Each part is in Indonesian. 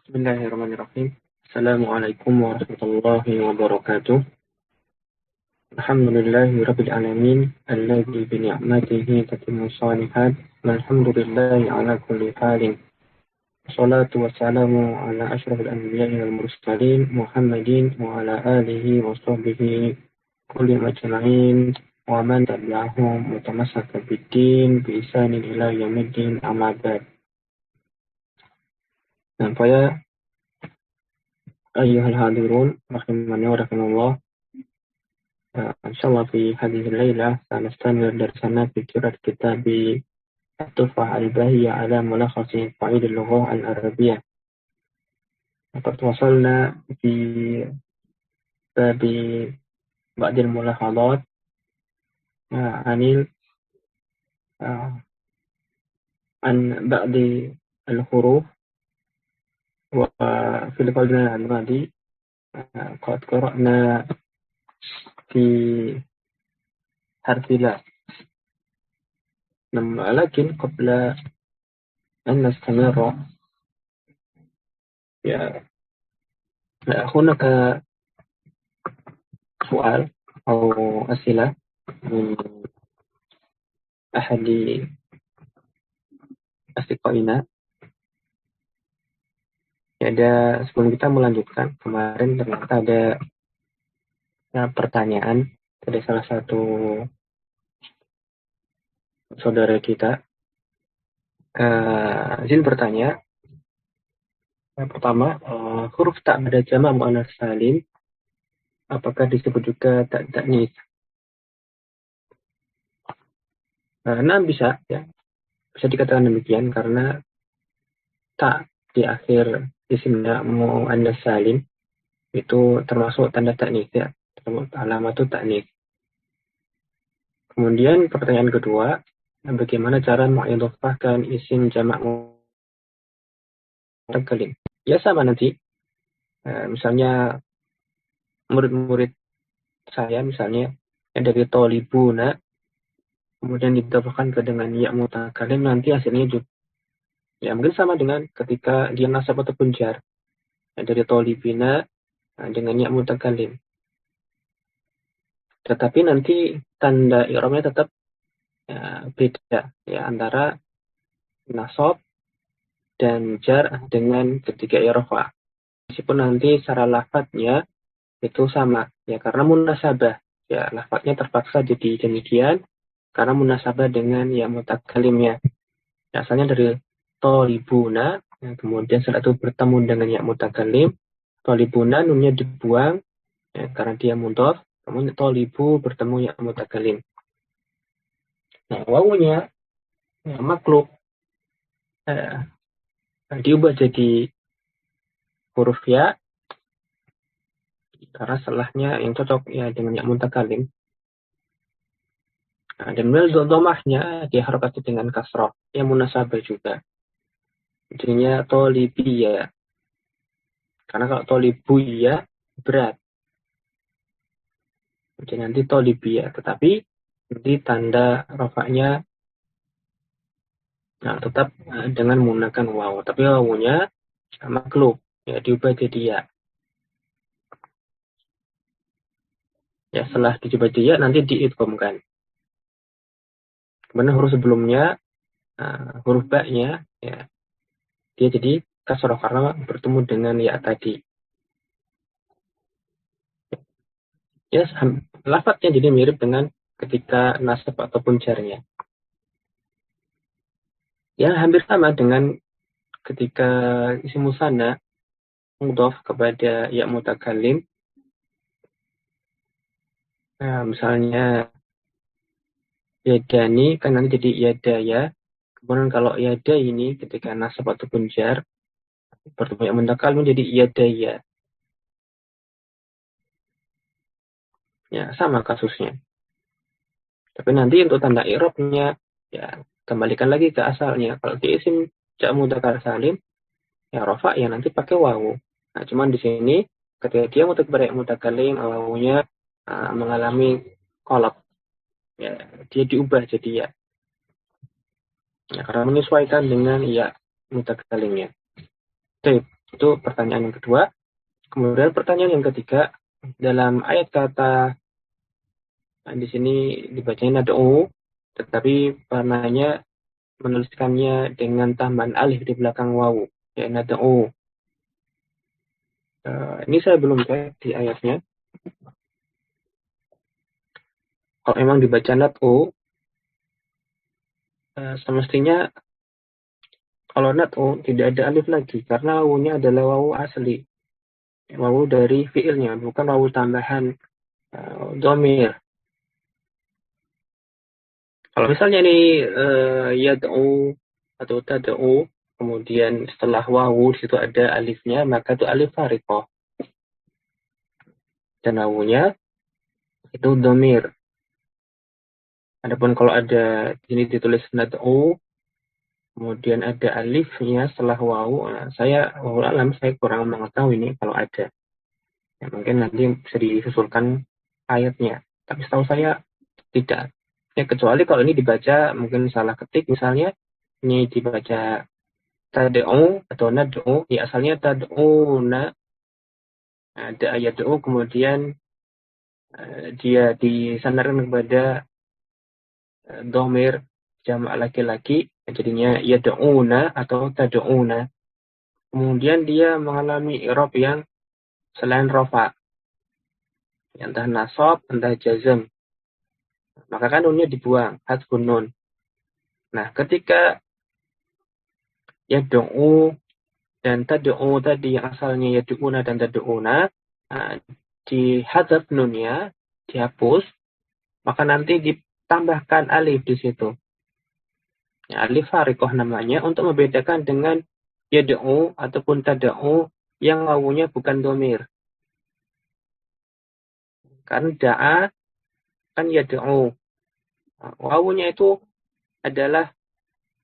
Bismillahirrahmanirrahim. Assalamualaikum warahmatullahi wabarakatuh. Alhamdulillahi rabbil alamin. Alladzi bi ni'matihi tatimmu shalihat. Walhamdulillahi ala kulli halin. Wassalatu wassalamu ala asyrafil anbiya'i wal mursalin Muhammadin wa ala alihi wa sahbihi kulli majma'in wa man tabi'ahum mutamassaka bid-din bi ihsanin ila yaumiddin amma ba'd. Nah, para أيها الحاضرون رحمني ورحمة الله. إن شاء الله في هذه الليلة سنستمر درسنا في قراءة كتاب التحفة الباهية على ملخص قواعد اللغة العربية. لقد وصلنا في باب بعض الملاحظات عن بعض الحروف. وفي القول الماضي قد قرأنا في حرف لا. لكن قبل أن نستمر هناك سؤال أو أسئلة من أحد أصدقائنا. Sebelum kita melanjutkan, kemarin ternyata ada pertanyaan dari salah satu saudara kita. Izin bertanya. Yang pertama, huruf ta pada jamak muannats salim apakah disebut juga ta'nis? Nah, bisa ya. Bisa dikatakan demikian karena ta di akhir isimnya muannats salim itu termasuk tanda ta'nis ya. Alamat itu ta'nis. Kemudian pertanyaan kedua, bagaimana cara mengidhofahkan isim jamak mutakalim? Ya sama nanti. Misalnya murid-murid saya misalnya dari tolibuna kemudian didhofahkan ke dengan ya mutakalim, nanti hasilnya juga ya mungkin sama dengan ketika dia nasab ataupun jar. Dari tolibina dengan ya mutakalim. Tetapi nanti tanda i'rabnya tetap beda ya antara nasab dan jar dengan ketika i'rab. Meskipun nanti secara lafadznya itu sama ya karena munasabah ya, lafadznya terpaksa jadi demikian karena munasabah dengan ya mutakalimnya. Ya, asalnya dari tolibuna ya, kemudian setelah itu bertemu dengan ya mutakalim, tolibuna nunnya dibuang ya, karena dia mudhof, kemudian tolibu bertemu ya mutakalim. Nah, wawunya ya, maklub diubah jadi huruf ya karena setelahnya yang cocok ya dengan ya mutakalim. Nah, dan dhamahnya diharokati dengan kasroh yang munasabah juga. Jadinya tolibiyya. Karena kalau tolibuyya berat. Jadi nanti tolibiyya, tetapi nanti tanda rofaknya tetap dengan menggunakan waw. Tapi wawunya maklub ya, diubah jadi ya. Ya, setelah diubah jadi ya nanti diidghamkan. Kemudian huruf sebelumnya huruf ba-nya ya dia jadi kasroh karena bertemu dengan ya tadi. Ya, lafadznya jadi mirip dengan ketika nasab ataupun jarnya. Ya, hampir sama dengan ketika isim musanna mudhof kepada ya mutakalim. Nah, misalnya yadani kan nanti jadi yadaya. Kemudian kalau yada ini ketika nasab ataupun jar bertemu ya mutakalim jadi yadaya. Ya, sama kasusnya. Tapi nanti untuk tanda i'rabnya ya kembalikan lagi ke asalnya. Kalau di isim jamak mudzakkar salim ya rafa ya nanti pakai wawu. Nah, cuman di sini ketika dia mutakalim wawunya mengalami qalab. Ya, dia diubah jadi ya. Ya, karena menyesuaikan dengan ya mutakalimnya. Baik. Itu pertanyaan yang kedua. Kemudian pertanyaan yang ketiga, dalam ayat kata di sini dibacanya nad'u, tetapi warnanya menuliskannya dengan tambahan alif di belakang wawu, ya nad'u. Ini saya belum cek di ayatnya. Kalau memang dibaca nad'u, semestinya kalau nad'u tidak ada alif lagi, karena wawunya adalah wawu asli. Wawu dari fiilnya, bukan wawu tambahan dhamir. Kalau misalnya ini yad'u atau tad'u, kemudian setelah wawu di situ ada alifnya, maka itu alif fariqah. Dan wawunya itu dhamir. Adapun kalau ada ini ditulis nad'u, kemudian ada alifnya setelah wawu, saya kurang mengetahui ini kalau ada. Ya, mungkin nanti bisa disusulkan ayatnya. Tapi setahu saya tidak. Ya, kecuali kalau ini dibaca mungkin salah ketik, misalnya ini dibaca tad'u atau nad'u, ya asalnya tad'una, ada ayat do'u, kemudian dia disandarkan kepada dhamir jamak laki-laki, jadinya yad'una atau tad'una. Kemudian dia mengalami i'rab yang selain rafa, entah nasab, entah jazm. Maka kan nunnya dibuang, hadfun nun. Nah, ketika yad'u dan tad'u tadi yang asalnya yad'una dan tad'una, dihadzaf nunnya, dihapus, maka nanti ditambahkan alif di situ. Ya, alif fariqah namanya, untuk membedakan dengan yad'u ataupun tad'u yang wawunya bukan dhamir. Karena da'a kan yad'u. Wawunya itu adalah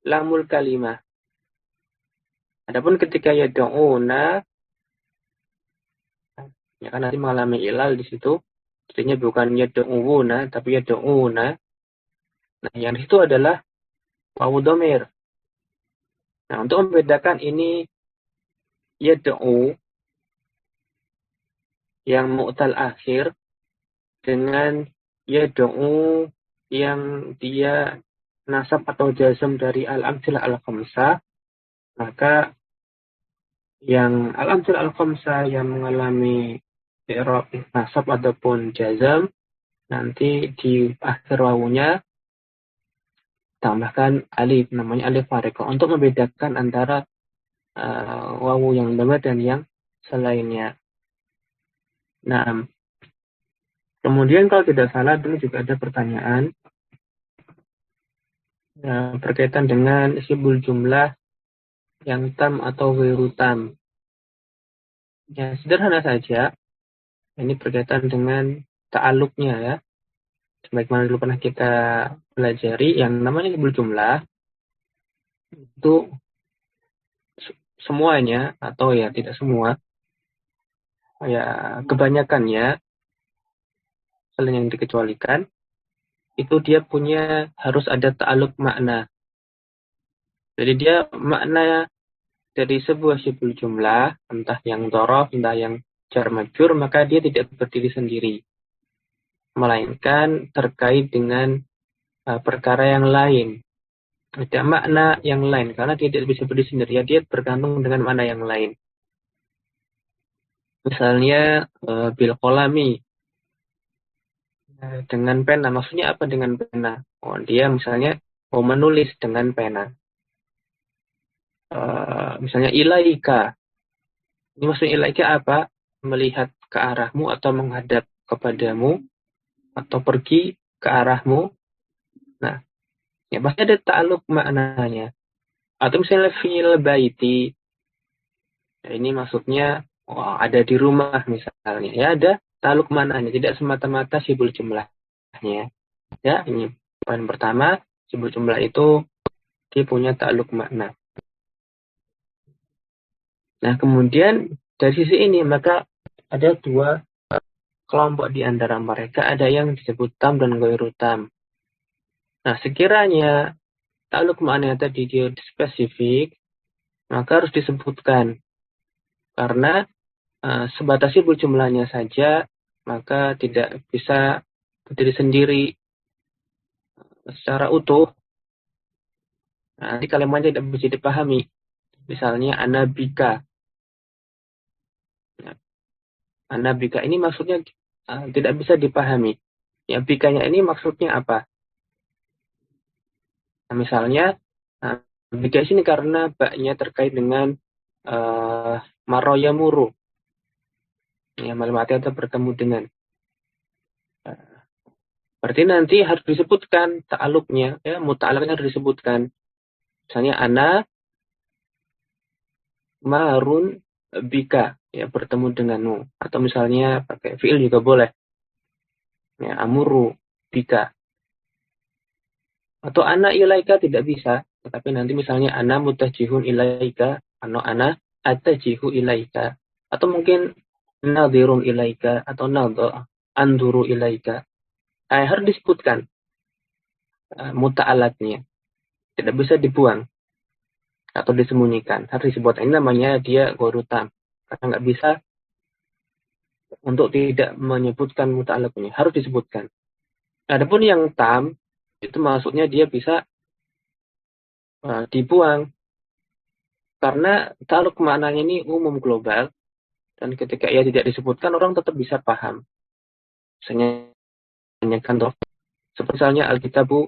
lamul kalimah. Adapun ketika yad'una, ya kan nanti mengalami ilal di situ. Jadinya bukan yad'una, tapi yad'una. Nah, yang di situ adalah wawu dhamir. Nah, untuk membedakan ini yad'u yang mu'tal akhir dengan yad'u yang dia nasab atau jazm dari al-amtsilah al-khamsah, maka yang al-amtsilah al-khamsah yang mengalami i'rab nasab ataupun jazm, nanti di akhir wawunya tambahkan alif, namanya alif fariqah, untuk membedakan antara wawu yang dhamir dan yang selainnya. Nah, kemudian kalau tidak salah dulu juga ada pertanyaan berkaitan dengan ismul jumlah yang tam atau ghairu tam. Ya, sederhana saja. Ini berkaitan dengan ta'aluknya ya. Sebagaimana dulu pernah kita pelajari, yang namanya ismul jumlah itu semuanya, atau ya tidak semua, ya kebanyakannya, selain yang dikecualikan, itu dia punya harus ada ta'aluk makna. Jadi dia makna dari sebuah sibul jumlah, entah yang dhorof, entah yang jar majrur, maka dia tidak berdiri sendiri, melainkan terkait dengan perkara yang lain. Ada makna yang lain, karena dia tidak bisa berdiri sendiri, ya, dia bergantung dengan makna yang lain. Misalnya bil qalami, dengan pena. Maksudnya apa dengan pena? Oh, dia misalnya mau menulis dengan pena. Misalnya ilaika. Ini maksudnya ilaika apa? Melihat ke arahmu atau menghadap kepadamu atau pergi ke arahmu. Nah, ya pasti ada ta'aluk maknanya. Atau misalnya fil baiti. Ya, ini maksudnya ada di rumah misalnya. Ya ada ta'aluk maknanya, tidak semata-mata sibul jumlahnya. Ya, ini poin pertama, sibul jumlah itu dia punya ta'aluk makna. Nah, kemudian dari sisi ini maka ada dua kelompok di antara mereka, ada yang disebut tam dan ghairu tam. Nah, sekiranya ta'aluk makna tadi dia spesifik, maka harus disebutkan. Karena sebatas sibul jumlahnya saja, maka tidak bisa berdiri sendiri secara utuh. Nah, nanti kalimatnya tidak bisa dipahami. Misalnya anabika. Nah, anabika ini maksudnya tidak bisa dipahami. Ya, bikanya ini maksudnya apa? Nah, misalnya, bika sini karena baknya terkait dengan maroya muru. Ya, malamati atau bertemu dengan. Berarti nanti harus disebutkan ta'aluknya, ya, muta'alaknya harus disebutkan. Misalnya ana marun bika, ya, bertemu denganmu. Atau misalnya pakai fi'il juga boleh. Ya, amuru bika. Atau ana ilaika tidak bisa, tetapi nanti misalnya ana mutajihun ilaika, ana atajihu ilaika. Atau mungkin nadirun ilaika atau anduru ilaika. Harus disebutkan muta'alatnya. Tidak bisa dibuang atau disembunyikan. Harus disebutkan. Ini namanya dia gorutam. Karena nggak bisa untuk tidak menyebutkan muta'alatnya. Harus disebutkan. Adapun yang tam, itu maksudnya dia bisa dibuang. Karena ta'aluk maknanya ini umum global. Dan ketika ia tidak disebutkan, orang tetap bisa paham. Misalnya contoh, seperti misalnya Alkitabu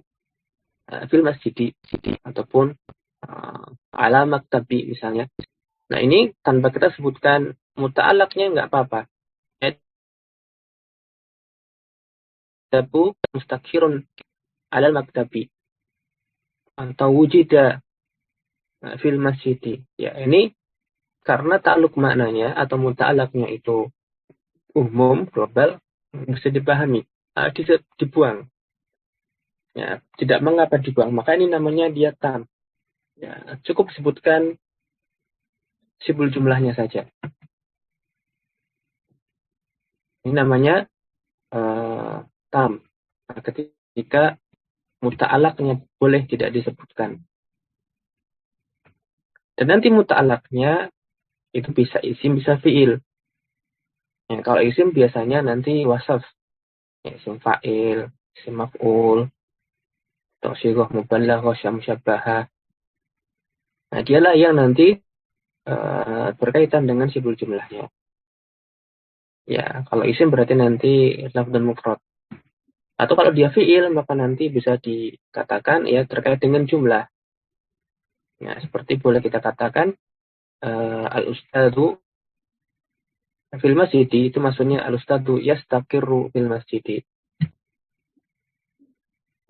fil masjidi, ataupun ala maktabi misalnya. Nah ini tanpa kita sebutkan muta'alaknya nggak apa-apa. Alkitabu mustakirun ala maktabi. Atau wujida fil masjidi. Ya ini karena ta'aluk maknanya atau muta'alaknya itu umum, global, bisa dipahami. Dibuang. Ya, tidak mengapa dibuang. Maka ini namanya dia tam. Ya, cukup sebutkan sibul jumlahnya saja. Ini namanya tam. Nah, ketika muta'alaknya boleh tidak disebutkan. Dan nanti muta'alaknya itu bisa isim, bisa fi'il. Ya, kalau isim biasanya nanti wasaf. Ya, isim fa'il, isim maf'ul, atau syighah mubalaghah, syamsyabbahah. Nah, dialah yang nanti berkaitan dengan sibul jumlahnya. Ya, kalau isim berarti nanti lafdzun mufrad. Atau kalau dia fi'il, maka nanti bisa dikatakan ya terkait dengan jumlah. Ya, seperti boleh kita katakan al-ustadzu fil masjid, itu maksudnya al-ustadzu yastaqirru fil masjid.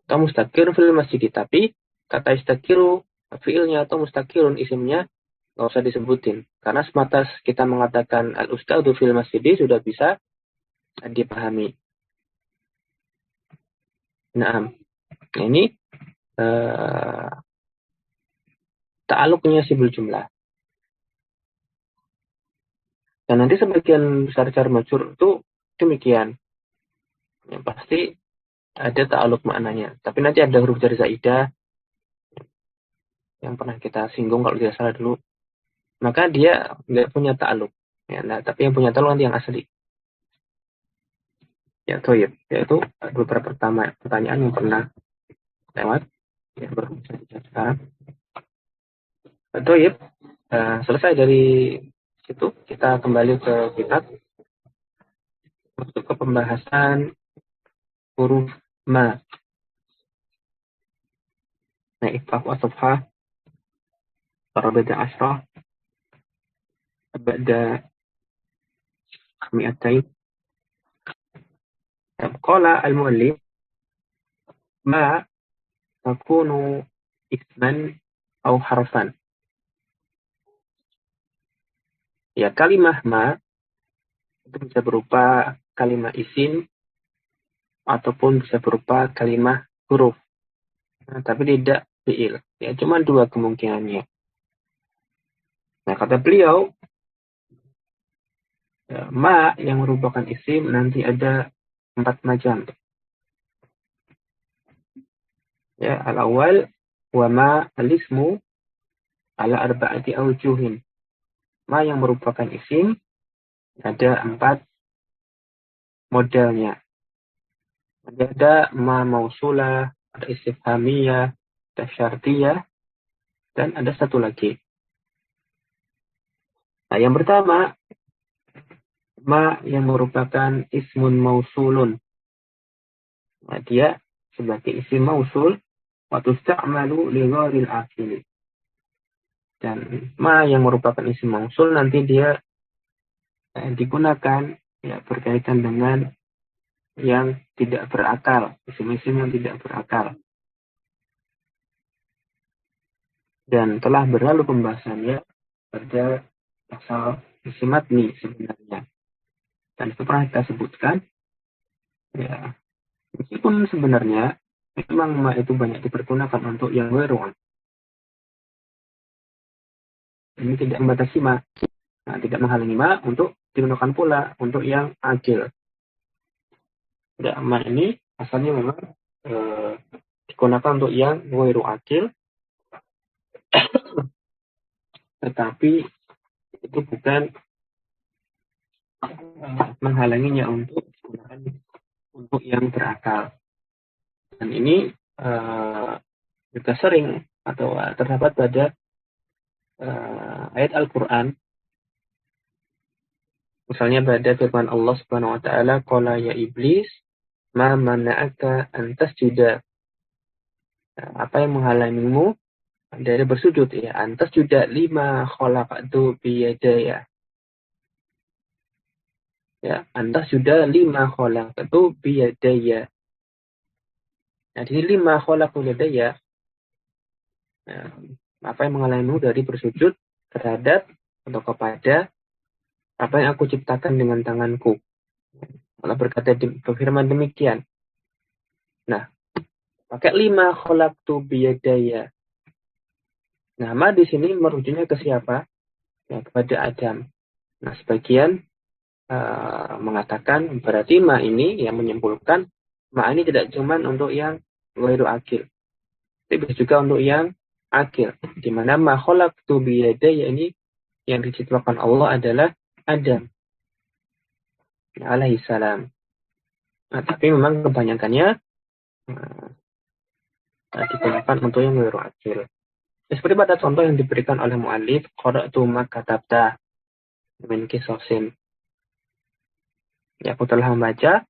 Atau mustaqir fil masjid, tapi kata istaqiru fi'ilnya atau mustaqirun isimnya nggak usah disebutin. Karena semata kita mengatakan al-ustadzu fil masjid sudah bisa dipahami. Nah, ini ta'aluknya sibul jumlah. Dan nanti sebagian besar jar majrur itu demikian. Yang pasti ada ta'aluk maknanya. Tapi nanti ada huruf jar zaidah yang pernah kita singgung kalau tidak salah dulu. Maka dia nggak punya ta'aluk. Ya, nah, tapi yang punya ta'aluk nanti yang asli. Ya, toyib. Yaitu beberapa pertanyaan yang pernah lewat. Ya, baru bisa dijawab sekarang. Toyib. Selesai dari situ. Kita kembali ke kitab. Masuk ke pembahasan huruf ma. Nah, iftah wa safhah. Parabada asrah. Ba'da 200. قال المؤلف ما تكون اسما أو حرفا. Ya, kalimah ma itu bisa berupa kalimah isim ataupun bisa berupa kalimah huruf. Nah, tapi tidak fi'il. Ya, cuma dua kemungkinannya. Nah, kata beliau, ya, ma yang merupakan isim nanti ada 4 macam. Ya, al-awwal wa ma al-ismu ala arba'ati awjuhin. ma yang merupakan isim ada 4 modelnya. Ada ma mausulah, ada istifhamiyah, ada syartiyah, dan ada satu lagi. Nah, yang pertama, ma yang merupakan ismun mausulun. Nah, dia sebagai isim mausul, wa tusta'malu li ghairil aqil. Dan ma yang merupakan isim mausul nanti dia digunakan ya berkaitan dengan yang tidak berakal, isim-isim yang tidak berakal. Dan telah berlalu pembahasannya pada pasal isim matni sebenarnya. Dan itu pernah kita sebutkan, ya meskipun sebenarnya memang ma itu banyak dipergunakan untuk yang weruan. Ini tidak membatasi ma, nah, tidak menghalangi ma untuk digunakan pula untuk yang akil. Ya, ma ini asalnya memang digunakan untuk yang weru akil, tetapi itu bukan menghalanginya untuk digunakan untuk yang berakal. Dan ini juga sering atau terdapat pada ayat Al-Quran. Misalnya pada firman Allah Subhanahu wa taala, qala ya iblis ma mana'aka an tasjuda. Apa yang menghalangimu dari bersujud ya? Antas juga lima khalaqtu biyadaya. Ya, antas sudah 5 khalaqtu biyadaya. Nah, di sini 5 khalaqtu biyadaya. Nah, apa yang menghalangimu dari bersujud terhadap atau kepada apa yang aku ciptakan dengan tanganku. Allah berfirman demikian. Nah, pakai 5 khalaqtu biyadaya. Nah, ma di sini merujuknya ke siapa? Ya, kepada Adam. Nah, sebagian mengatakan berarti ma ini yang menyimpulkan ma ini tidak cuma untuk yang ghairu akil, tapi bisa juga untuk yang akil. Di mana ma khalaqtu biyadaya ini yang diciptakan Allah adalah Adam alaihi salam. Nah, tapi memang kebanyakannya digunakan untuk yang ghairu akil. Seperti pada contoh yang diberikan oleh mu'allif, qara'tu ma katabta min qisasin. Ya, aku telah membaca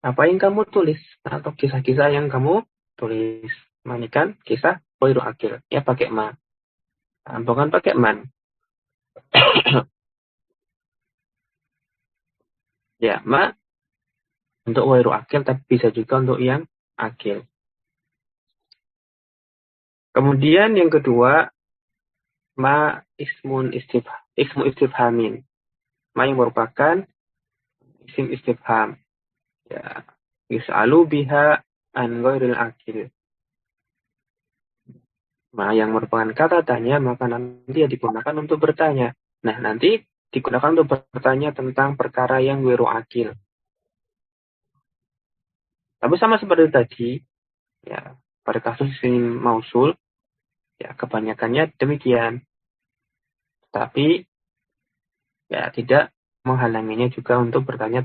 apa yang kamu tulis atau kisah-kisah yang kamu tulis. Manikan kisah ghairu akil. Ya pakai ma. Bukan pakai man. Ya, ma untuk ghairu akil tapi bisa juga untuk yang akil. Kemudian yang kedua, ma ismu istifhamin. Ma yang merupakan isim istifham. Ya, yus'alu biha an ghairil akil. Ma yang merupakan kata tanya maka nanti dia digunakan untuk bertanya. Nah, nanti digunakan untuk bertanya tentang perkara yang ghairu akil. Tapi sama seperti tadi, ya pada kasus isim mausul, ya kebanyakannya demikian. Tapi ya tidak menghalanginya juga untuk bertanya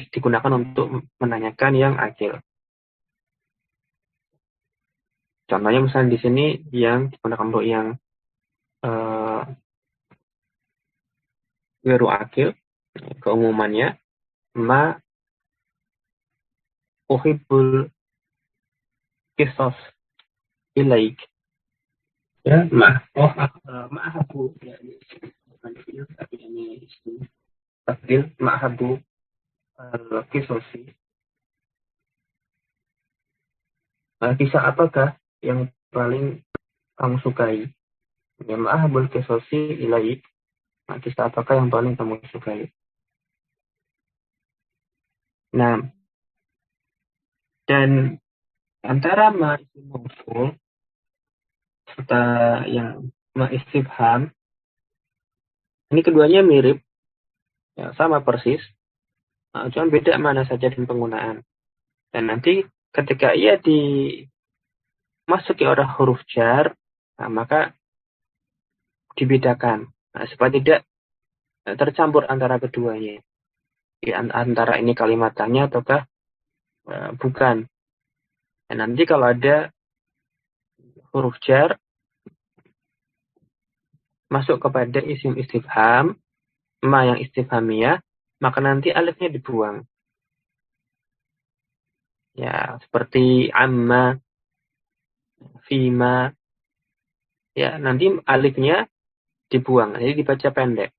digunakan untuk menanyakan yang akil. Contohnya misalnya di sini yang digunakan untuk yang ghairu akil, keumumannya ma uhibbul qisas ilaik. Ya, ma'ahabu ya, bukan fi'il tapi ini isim takdir ma'ahabu al-qisasi. Kisah apakah yang paling kamu sukai? Ya, ma'ahabul qisasi ilaik. Kisah apakah yang paling kamu sukai? Nah, dan antara ma isim mausul serta yang ma istifham, ini keduanya mirip, ya, sama persis, cuma beda mana saja dan penggunaan. Dan nanti ketika ia dimasuki oleh huruf jar, maka dibedakan. Nah, supaya tidak tercampur antara keduanya. Antara ini kalimat tanya ataukah bukan. Dan nanti kalau ada huruf jar masuk kepada isim istifham, ma yang istifhamiyah, maka nanti alifnya dibuang. Ya, seperti amma, fima, ya nanti alifnya dibuang, jadi dibaca pendek.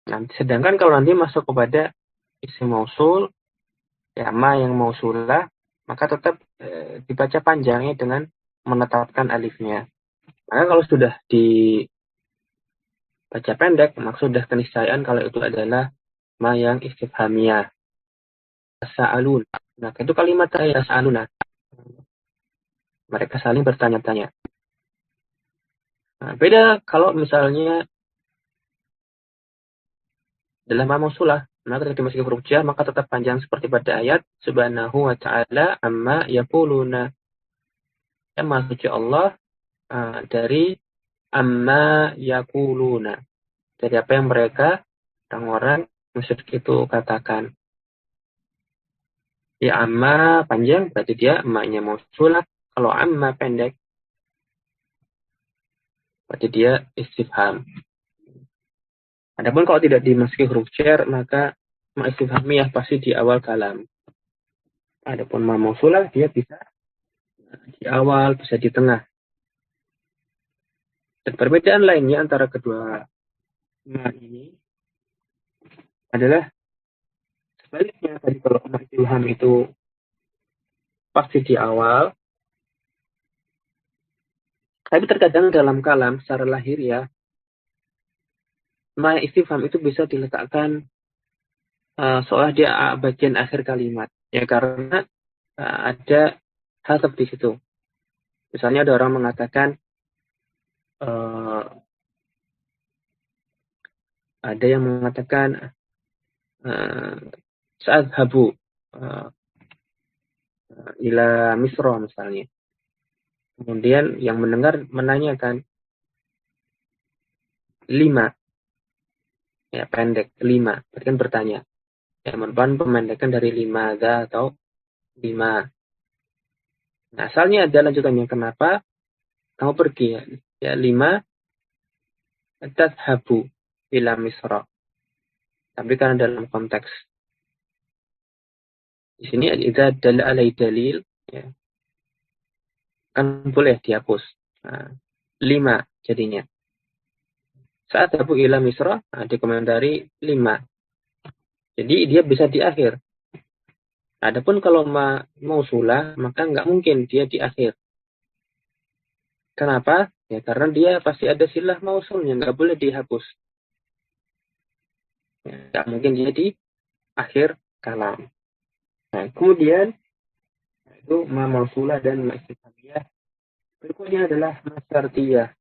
Nah, sedangkan kalau nanti masuk kepada isim mausul, ya ma yang mausulah, maka tetap dibaca panjangnya dengan menetapkan alifnya. Maka kalau sudah dibaca pendek, maka sudah keniscayaan kalau itu adalah ma yang istifhamiyah. Sa'alun. Nah, itu kalimat saya sa'aluna. Mereka saling bertanya-tanya. Nah, beda kalau misalnya dalam ma mausulah, maka ketika dimasuki huruf jar maka tetap panjang seperti pada ayat subhanahu wa ta'ala amma yaquluna. Ya, maha suci Allah dari amma yaquluna. Dari apa yang mereka orang-orang musyrik itu katakan. Ya amma panjang berarti dia emaknya mausulah. Kalau amma pendek berarti dia istifham. Adapun kalau tidak dimasuki huruf jar, maka ma istifhamiyah pasti di awal kalam. Adapun ma mausulah dia bisa di awal, bisa di tengah. Dan perbedaan lainnya antara kedua ma ini adalah sebaliknya. Tadi kalau ma istifham itu pasti di awal, tapi terkadang dalam kalam secara lahiriah ma istifham itu bisa diletakkan seolah dia bagian akhir kalimat. Ya karena ada hal seperti itu. Misalnya ada orang mengatakan ada yang mengatakan saat habu ila misro misalnya. Kemudian yang mendengar menanyakan 5. Ya pendek 5. Berarti kan bertanya. Ya merupakan pemendekan dari 5 atau 5. Nah, asalnya ada lanjutannya. Kenapa kamu pergi ya? Ya 5 tadhabu ila misra. Tapi karena dalam konteks di sini idza dalla alai dalil ya, kan boleh dihapus. Nah, 5 jadinya. Saat habu ila misra, dikomentari 5. Jadi dia bisa di akhir. Adapun kalau mausulah, maka nggak mungkin dia di akhir. Kenapa? Ya karena dia pasti ada silah mausulnya, nggak boleh dihapus. Ya, nggak mungkin dia di akhir kalam. Nah, kemudian itu ma mausulah dan ma istifhamiyah. Berikutnya adalah ma syartiyah.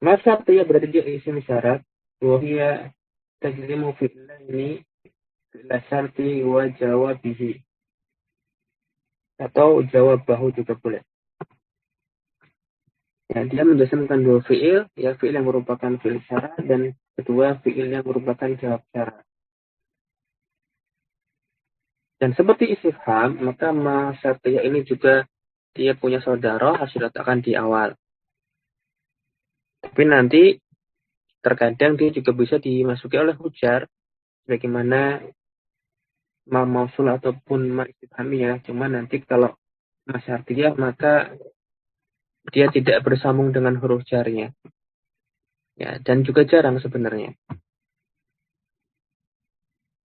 Ma syartiyah berarti dia isim syarat. Wahia tajlimu fi'laini fi'la syarti wa jawabihi. Atau jawab bahu juga boleh. Ya, dia menjasamkan 2 fi'il, ya fi'il yang merupakan fi'il syarat dan kedua fi'il yang merupakan jawab syarat. Dan seperti istifham, maka ma syartiyah ini juga dia punya saudara harus diletakkan di awal. Tapi nanti terkadang dia juga bisa dimasuki oleh hujar, bagaimana ma mausul ataupun ma istifhamiyah. Cuma nanti kalau ma syartiyah maka dia tidak bersambung dengan huruf jarnya. Ya, dan juga jarang sebenarnya.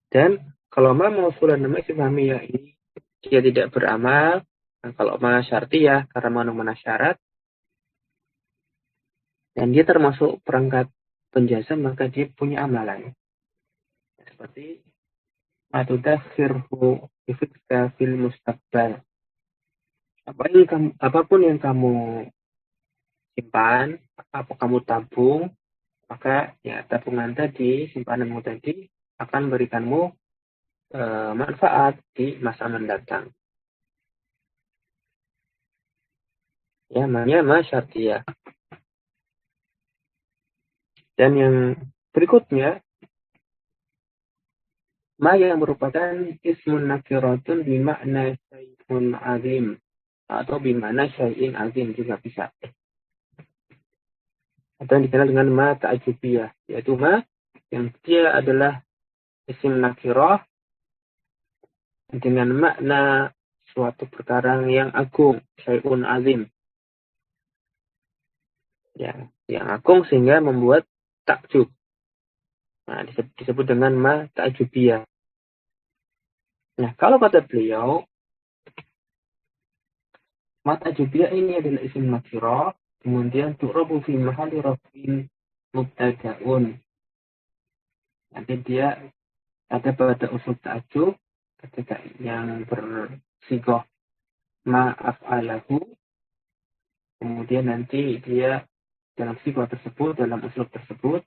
Dan kalau ma mausulan dan ma istifhamiyah ini dia tidak beramal. Nah, kalau ma syartiyah karena mengandung mana syarat dan dia termasuk perangkat penjazam, maka dia punya amalan. Seperti atudakhirhu bifikka fil mustaqbal. Apapun yang kamu simpan, apa kamu tabung, maka ya tabungan tadi, simpananmu tadi akan memberikanmu manfaat di masa mendatang. Ya, namanya ma syartiyah. Dan yang berikutnya, ma yang merupakan ismun nakiratun bimakna syai'un azim. Atau bimana syai'in azim juga bisa. Atau yang dikenal dengan ma ta'ajubiyah. Yaitu ma yang dia adalah isim nakirah dengan makna suatu perkara yang agung, syai'un azim. Ya, yang agung sehingga membuat takjub. Nah, disebut dengan ma ta'ajubiyah. Nah, kalau kata beliau, ma ta'ajubiyah ini adalah isim nakirah, kemudian tu'rabu fi mahali rafin mubtada'un. Nanti dia ada pada usul ta'ajub ketika yang bersigoh ma'af'alahu, kemudian nanti dia dalam sigoh tersebut, dalam usul tersebut,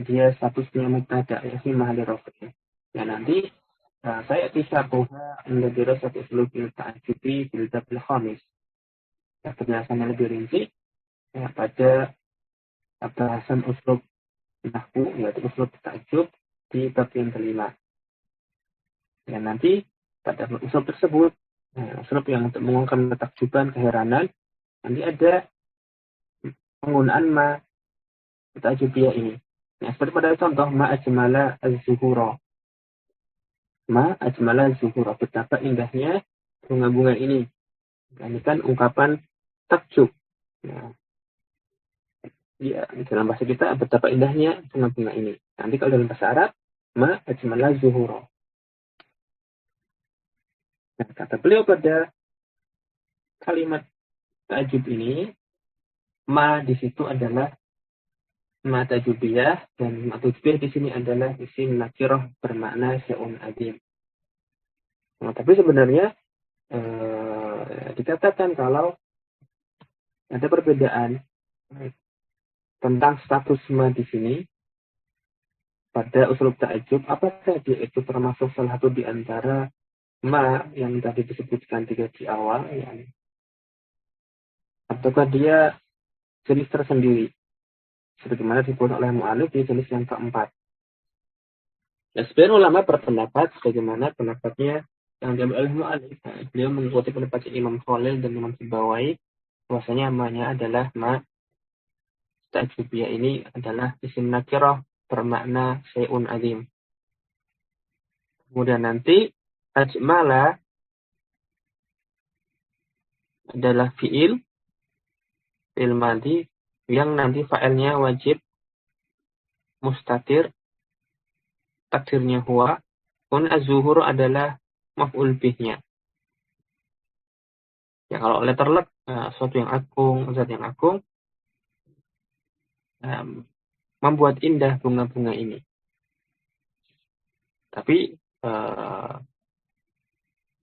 dia statusnya mubtada, yaitu mahali rafin. Ya nanti saya tisyabuha menjadi satu usul ta'ajubi bil babil khamis. Ya, penjelasannya lebih rinci ya, pada bahasan uslub nahwu, yaitu uslub ta'ajub di bab yang kelima. Ya, nanti pada uslub tersebut, uslub yang untuk mengungkapkan ketakjuban, keheranan, nanti ada penggunaan ma ta'ajubiyah ini. Nah, seperti pada contoh ma ajmala az-zuhura. Ma ajmala az-zuhura. Betapa indahnya bunga-bunga ini. Nah, ini kan ungkapan takjub. Nah, ya, dalam bahasa kita betapa indahnya bunga-bunga ini. Nanti kalau dalam bahasa Arab, ma ajmala zuhura. Nah, kata beliau pada kalimat takjub ini, ma di situ adalah ma tajubiyah, dan ma tajubiyah di sini adalah isim nakirah bermakna syai'un azim. Nah, tapi sebenarnya dikatakan kalau ada perbedaan tentang status ma di sini pada usul ta'ajub, apakah dia itu termasuk salah satu di antara ma yang tadi disebutkan tiga di awal, ya, ataukah dia jenis tersendiri, sebagaimana disebut oleh mu'alif di jenis yang keempat. Ya, sebenarnya ulama berpendapat sebagaimana pendapatnya yang diambil oleh mu'alif. Beliau mengikuti pendapat Imam Khalil dan Imam Sibawai, bahwasanya ma-nya adalah ma ta'jubiyah ini adalah isim nakirah bermakna syai'un azim. Kemudian nanti ajmala adalah fi'il madi yang nanti fa'ilnya wajib mustatir, takdirnya huwa. Kemudian az-zuhur adalah maf'ul bihnya. Ya, kalau letterlek sesuatu yang agung, zat yang agung, membuat indah bunga-bunga ini. Tapi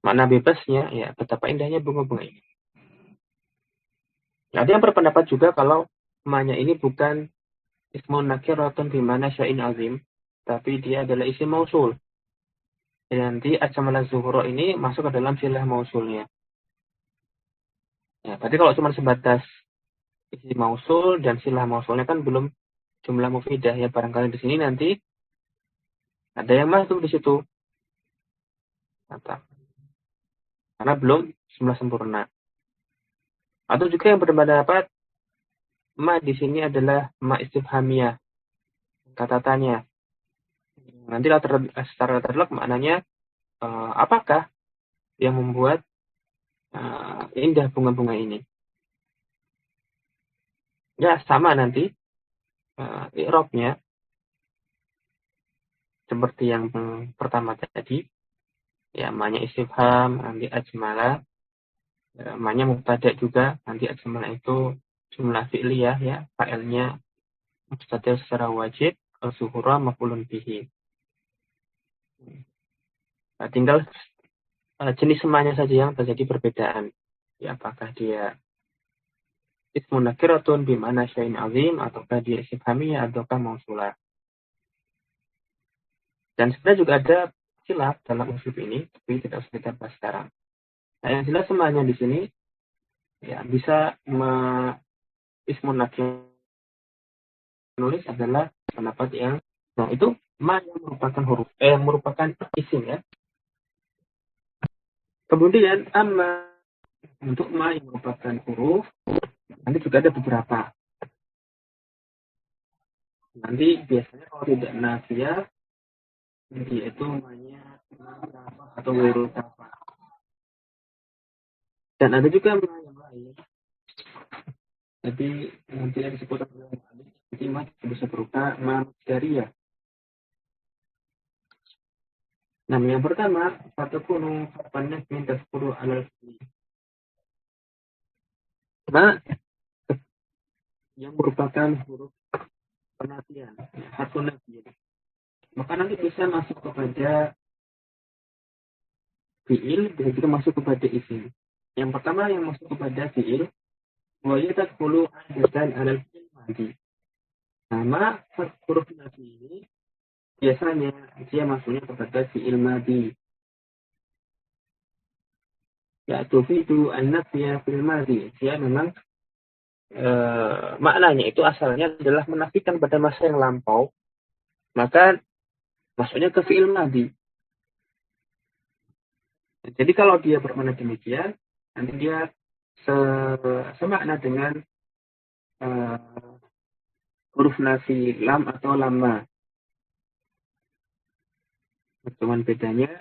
makna bebasnya, ya betapa indahnya bunga-bunga ini. Ada yang berpendapat juga kalau ma-nya ini bukan ismun nakiratun bimana syai'in azim, tapi dia adalah isim mausul. Dan nanti ajmala zuhura ini masuk ke dalam silah mausulnya. Ya, berarti kalau cuma sebatas isim mausul dan silah mausulnya kan belum jumlah mufidah, ya barangkali di sini nanti ada yang masuk di situ. Karena belum jumlah sempurna. Atau juga yang berpendapat ma di sini adalah ma istifhamiyah, kata tanya. Nanti secara terlek maknanya apakah yang membuat indah bunga-bunga ini? Ya sama nanti i'rabnya seperti yang pertama tadi. Ya ma-nya istifham, nanti ajmala, ma-nya mubtada juga, nanti ajmala itu jumlah fi'liyah, ya fa'ilnya mustatir secara wajib, al-zuhura maf'ulun bihi. Nah, tinggal jenis semanya saja yang terjadi perbedaan. Ya, apakah dia ismun nakiratun bimana syai'in azim, ataukah dia istifhamiyah, ataukah mausulah. Dan sebenarnya juga ada khilaf dalam usul ini, tapi tidak usah kita bahas sekarang. Nah, yang jelas semuanya di sini Ya, bisa ismun nakir nulis adalah pendapat yang nah itu ma yang merupakan huruf merupakan isim ya. Kemudian amma untuk ma yang merupakan huruf nanti juga ada beberapa. Nanti biasanya kalau tidak nafiyah dia itu namanya atau wiru kafa. Dan ada juga ma yang lain. Jadi nanti yang disebut oleh jadi ma bisa berupa ma masdariyah. Nah, yang pertama, fatakunu harfan min tadkhulu alal fi'li. Ma yang merupakan huruf penafian, harfun nafi. Maka nanti bisa masuk kepada fi'il, bisa juga masuk kepada isim. Yang pertama yang masuk kepada fi'il, wa yadkhulu adatan alal fi'il madhi. Nama huruf nafi ini biasanya dia masuknya kepada fi'il madhi. Ya, tufidu an-nafya fil madhi. Dia memang maknanya itu asalnya adalah menafikan pada masa yang lampau, maka masuknya ke fi'il madhi. Jadi kalau dia bermakna demikian, nanti dia semakna dengan huruf nafi lam atau lama. Cuman bedanya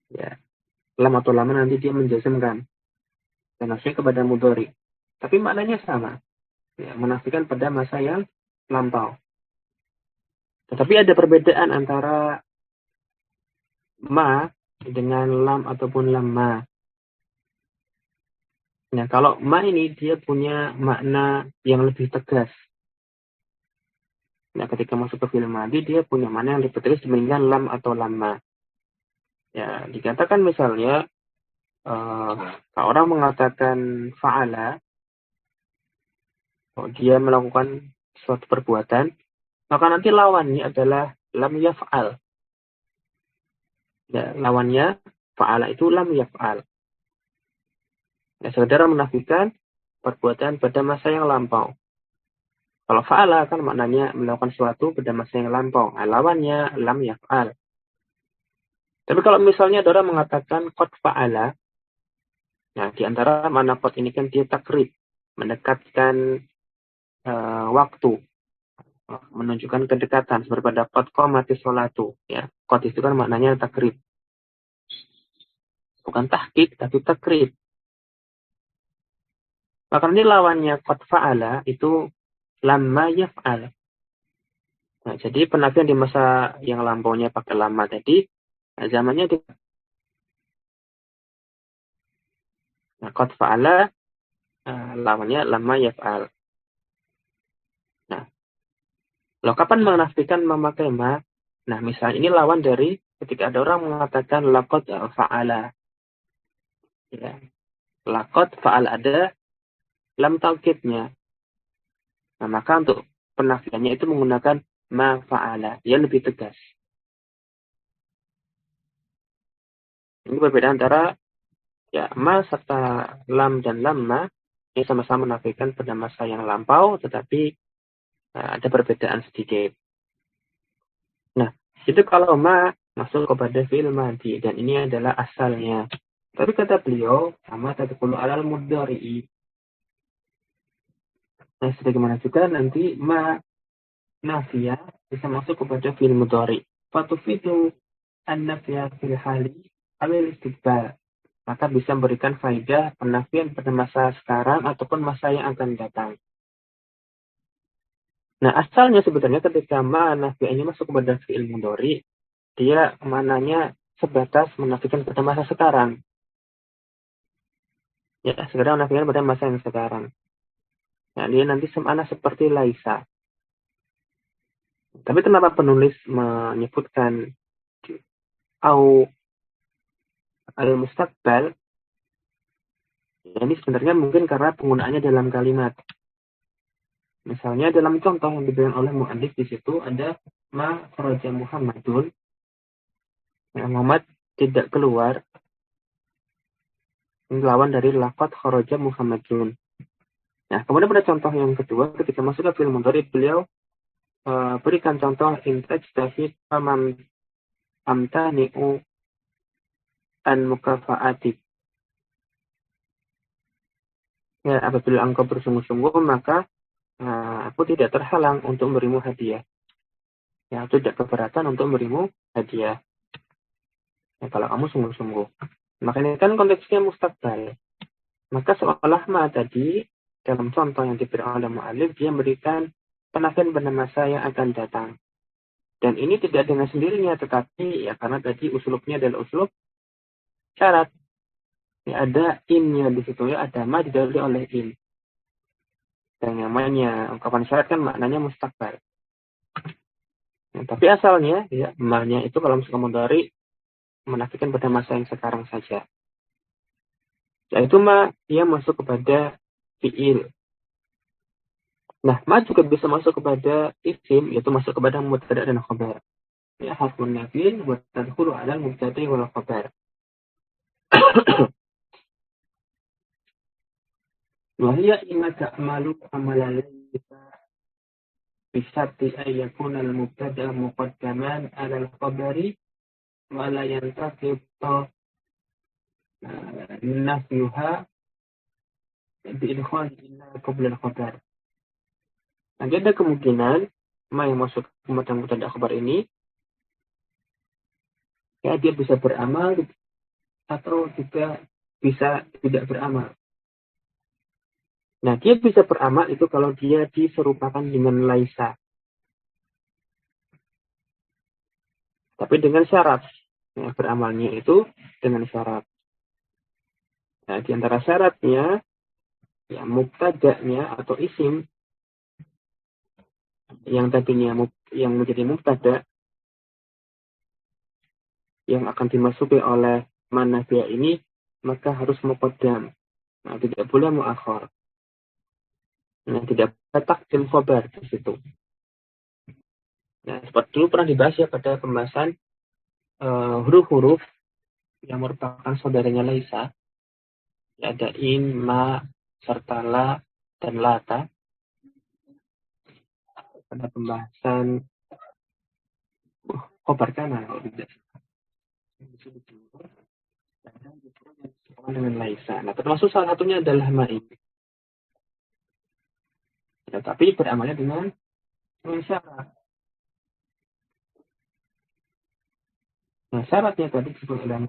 ya lam atau lama nanti dia menjazmkan dan masuknya kepada mudhari. Tapi maknanya sama. Ya, menafikan pada masa yang lampau. Tetapi ada perbedaan antara ma dengan lam ataupun lama. Nah, kalau ma ini dia punya makna yang lebih tegas. Nah, ketika masuk ke fi'il madhi dia punya makna yang lebih tegas dibandingkan lam atau lama. Ya, dikatakan misalnya kalau orang mengatakan fa'ala, dia melakukan suatu perbuatan, maka nanti lawannya adalah lam yaf'al. Ya, lawannya fa'ala itu lam yaf'al. Ya, saudara menafikan perbuatan pada masa yang lampau. Kalau fa'ala kan maknanya melakukan sesuatu pada masa yang lampau. Nah, lawannya lam yaf'al. Tapi kalau misalnya saudara mengatakan qad fa'ala, nah di antara makna qad ini kan dia takrib, mendekatkan waktu, menunjukkan kedekatan seperti pada qad qamatis sholatu. Ya, qad itu kan maknanya takrib. Bukan tahqiq tapi takrib. Maka ini lawannya qad fa'ala itu lamma yaf'al. Nah, jadi penafian di masa yang lampaunya pakai lama tadi, nah, zamannya di qad fa'ala lawannya lamma yaf'al. Nah, lo kapan menafikan memakai ma? Nah, misalnya ini lawan dari ketika ada orang mengatakan laqad fa'ala. Ya. Laqad fa'ala ada lam taukidnya. Nah, maka untuk penafiannya itu menggunakan ma fa'ala. Dia lebih tegas. Ini berbeda antara ya ma serta lam dan lamma ini sama-sama menafikan pada masa yang lampau, tetapi ada perbedaan sedikit. Nah, itu kalau ma masuk kepada fi'il madhi dan ini adalah asalnya. Tapi kata beliau sama tadkhulu alal mudhari'i. Nah, sebagaimana juga nanti ma nafiyah bisa masuk kepada fi'il mudhari. Fatufidu an-nafiyah fil hali awil istiqbal. Maka bisa memberikan faedah penafian pada masa sekarang ataupun masa yang akan datang. Nah, asalnya sebenarnya ketika ma nafiyah ini masuk kepada fi'il mudhari, dia mananya sebatas menafikan pada masa sekarang. Ya, sekarang menafikan pada masa yang sekarang. Nah, dia nanti semana seperti laisa. Tapi kenapa penulis menyebutkan au al-mustaqbal? Ini sebenarnya mungkin karena penggunaannya dalam kalimat. Misalnya dalam contoh yang diberikan oleh mu'allif di situ ada ma kharaja Muhammadun. Muhammad tidak keluar. lawan dari lafadz kharaja Muhammadun. Nah, kemudian pada contoh yang kedua, ketika masuk ke fi'il mudhari, beliau berikan contoh intaj tahid famam amtani'u an mukafa'atik. Ya, apabila engkau bersungguh-sungguh, maka aku tidak terhalang untuk memberimu hadiah. Ya, aku tidak keberatan untuk memberimu hadiah. Ya, kalau kamu sungguh-sungguh. Maka ini kan konteksnya mustaqbal. Maka seolah ma tadi, dalam contoh yang diberikan oleh mu'alif, dia memberikan penafian pada masa yang akan datang. Dan ini tidak dengan sendirinya, tetapi ya karena tadi usulubnya adalah usulub syarat. Ya, ada in-nya di situ, ya, ada ma didahului oleh in. Dan namanya ungkapan syarat kan maknanya mustaqbal. Ya, tapi asalnya, ya, ma-nya itu kalau misalkan mudhari menafikan pada masa yang sekarang saja. Yaitu ma yang masuk kepada fi'il. Nah, ma juga bisa masuk kepada isim, yaitu masuk kepada mubtada dan khabar. Ya, harfun nafin wa tadkhulu 'ala al-mubtada wal khabar. Wa hiya imma ta'malu amalan bisharti an yakuna al-mubtada muqaddaman 'ala al-khabari wa la yantaqid nafyuha bi idkhal illa qabla al-khabar. Nanti ada kemungkinan ma yang masuk ke mubtada khabar ini ya dia bisa beramal atau juga bisa tidak beramal. Nah, dia bisa beramal itu kalau dia diserupakan dengan laisa. Tapi dengan syarat. Ya, beramalnya itu dengan syarat. Nah, di antara syaratnya, ya mubtada'nya atau isim yang tadinya yang menjadi mubtada yang akan dimasuki oleh manafiyah ini, maka harus muqaddam. Nah, tidak boleh muakhir. Nah, tidak boleh takdim khabar di situ. Nah, seperti dulu pernah dibahas ya pada pembahasan huruf-huruf yang merupakan saudaranya laisa. Ada in, ma, serta la, dan lata. Pada pembahasan khobar kana kalau tidak dengan laisa. Nah, termasuk salah satunya adalah ma ini. Ya, tapi beramalnya dengan syarat. Nah, syaratnya tadi disebut oleh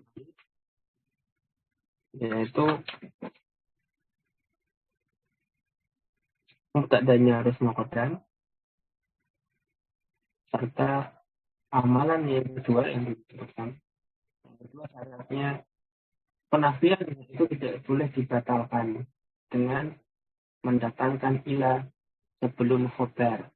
yaitu mubtadanya harus muqaddam serta amalan yang kedua yang disebutkan. Yang kedua syaratnya penafian itu tidak boleh dibatalkan dengan mendatangkan ila sebelum khobar.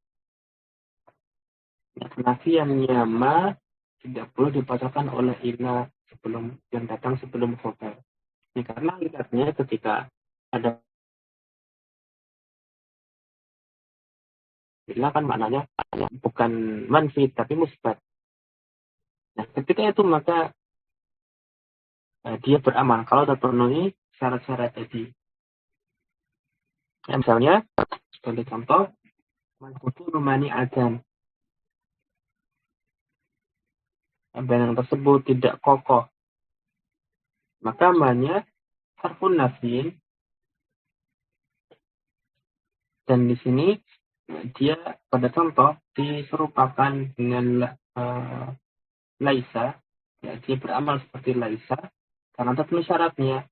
Nah, penafiannya ma tidak boleh dibatalkan oleh ila sebelum yang datang sebelum khobar. Ini karena lihatnya ketika ada ila kan maknanya bukan manfi tapi musbat. Nah, ketika itu maka dia beramal kalau terpenuhi syarat-syarat tadi. Ya, misalnya, sebagai contoh, man-kuturu mani'atan. Barang tersebut tidak kokoh. Maka ma-nya harfun nafyin. Dan di sini dia pada contoh diserupakan dengan laisa. Ya, dia beramal seperti laisa karena terpenuhi syaratnya.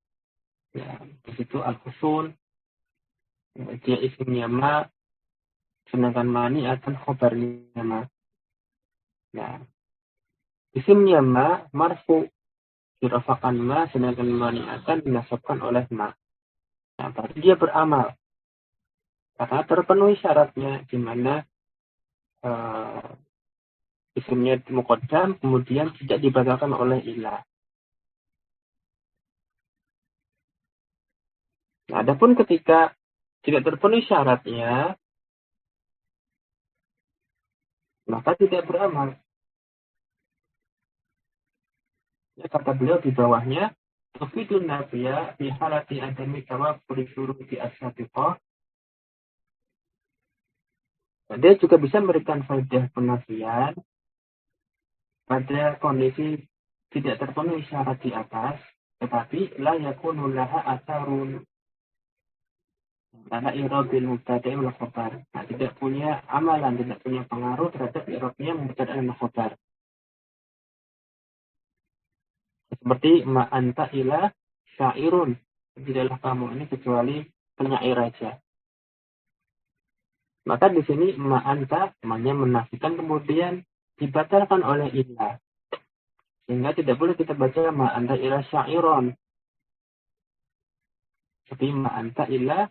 Ya, di situ al-husun. Ya, dia isimnya ma. Sedangkan mani akan khobarnya ma. Nah, isimnya ma marfu dirafakan ma, sedangkan mani akan dinasabkan oleh ma. Nah, berarti dia beramal karena terpenuhi syaratnya di mana isimnya muqaddam kemudian tidak dibatalkan oleh ilah. Nah, adapun ketika tidak terpenuhi syaratnya, maka tidak beramal. Ya, kata beliau di bawahnya, tufidun nafiya fi halati adami tawaffuri syuruti as-sabiqah. Dia juga bisa memberikan faedah penafian pada kondisi tidak terpenuhi syarat di atas, tetapi la yakunu laha atharun ala irabil mubtada'i wal khabar. Nah, tidak punya amalan, tidak punya pengaruh terhadap irabnya mubtada' dan khabar. Seperti ma anta ila syairun. Tidaklah kamu ini kecuali penyair aja. Maka di sini ma anta namanya menafikan, kemudian dibatalkan oleh illa. Sehingga tidak boleh kita baca ma anta ila syairun. Tapi ma anta ila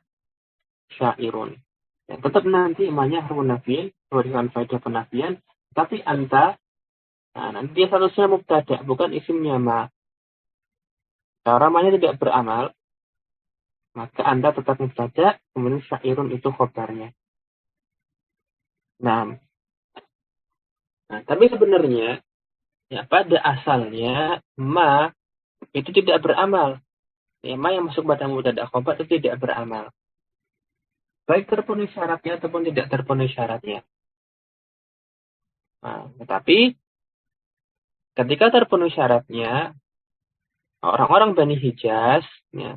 syairun. Ya, tetap nanti imanya harus nafil, memberikan faedah penafian, tapi anta, nah, nanti dia harusnya mubtada, bukan isimnya ma. Kalau ramanya tidak beramal, maka anda tetap mubtada, kemudian syairun itu khobarnya. Nah, tapi sebenarnya ya pada asalnya ma itu tidak beramal. Ya, ma yang masuk pada mubtada khobar itu tidak beramal. Baik terpenuhi syaratnya ataupun tidak terpenuhi syaratnya. Nah, tetapi ketika terpenuhi syaratnya, orang-orang Bani Hijaz, ya,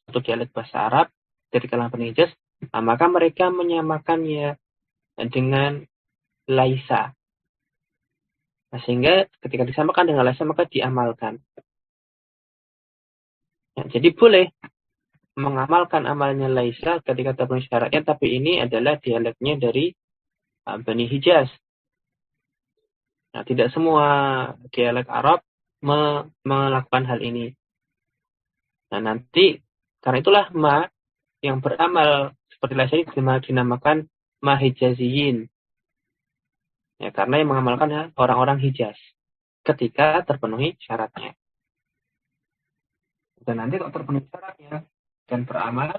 atau dialek bahasa Arab dari kalangan Bani Hijaz, nah, maka mereka menyamakannya dengan laisa. Nah, sehingga ketika disamakan dengan laisa maka diamalkan. Ya, jadi boleh mengamalkan amalnya laisa ketika terpenuhi syaratnya, tapi ini adalah dialeknya dari Bani Hijaz. Nah, tidak semua dialek Arab melakukan hal ini. Nah, nanti karena itulah ma yang beramal seperti laisa ini dinamakan ma Hijaziyin. Ya, karena yang mengamalkan orang-orang Hijaz ketika terpenuhi syaratnya. Dan nanti kalau terpenuhi syaratnya dan beramal,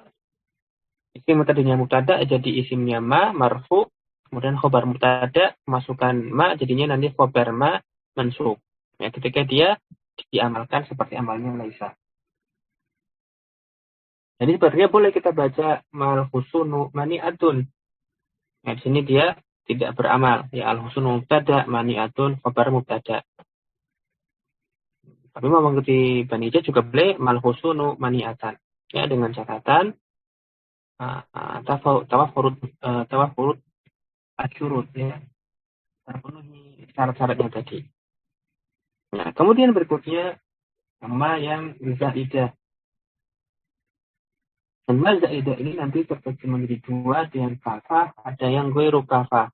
isim tadinya mubtada jadi isimnya ma marfu, kemudian khobar mubtada masukkan ma, jadinya nanti khobar ma mansub. Ya, ketika dia diamalkan seperti amalnya laisa. Jadi sebenarnya boleh kita baca mal husunu mani'atun. Nah, di sini dia tidak beramal. Ya, al husunu mubtada, mani'atun khobar mubtada. Tapi memang di Bani Hijaz juga boleh mal husunu mani'atan. Ya, dengan catatan tawafurut asyurut, ya, terpenuhi syarat-syaratnya tadi. Nah, kemudian berikutnya ma yang zaidah. Dan ma zaidah ini nanti terbagi menjadi dua, dengan kafah, ada yang ghairu kafah.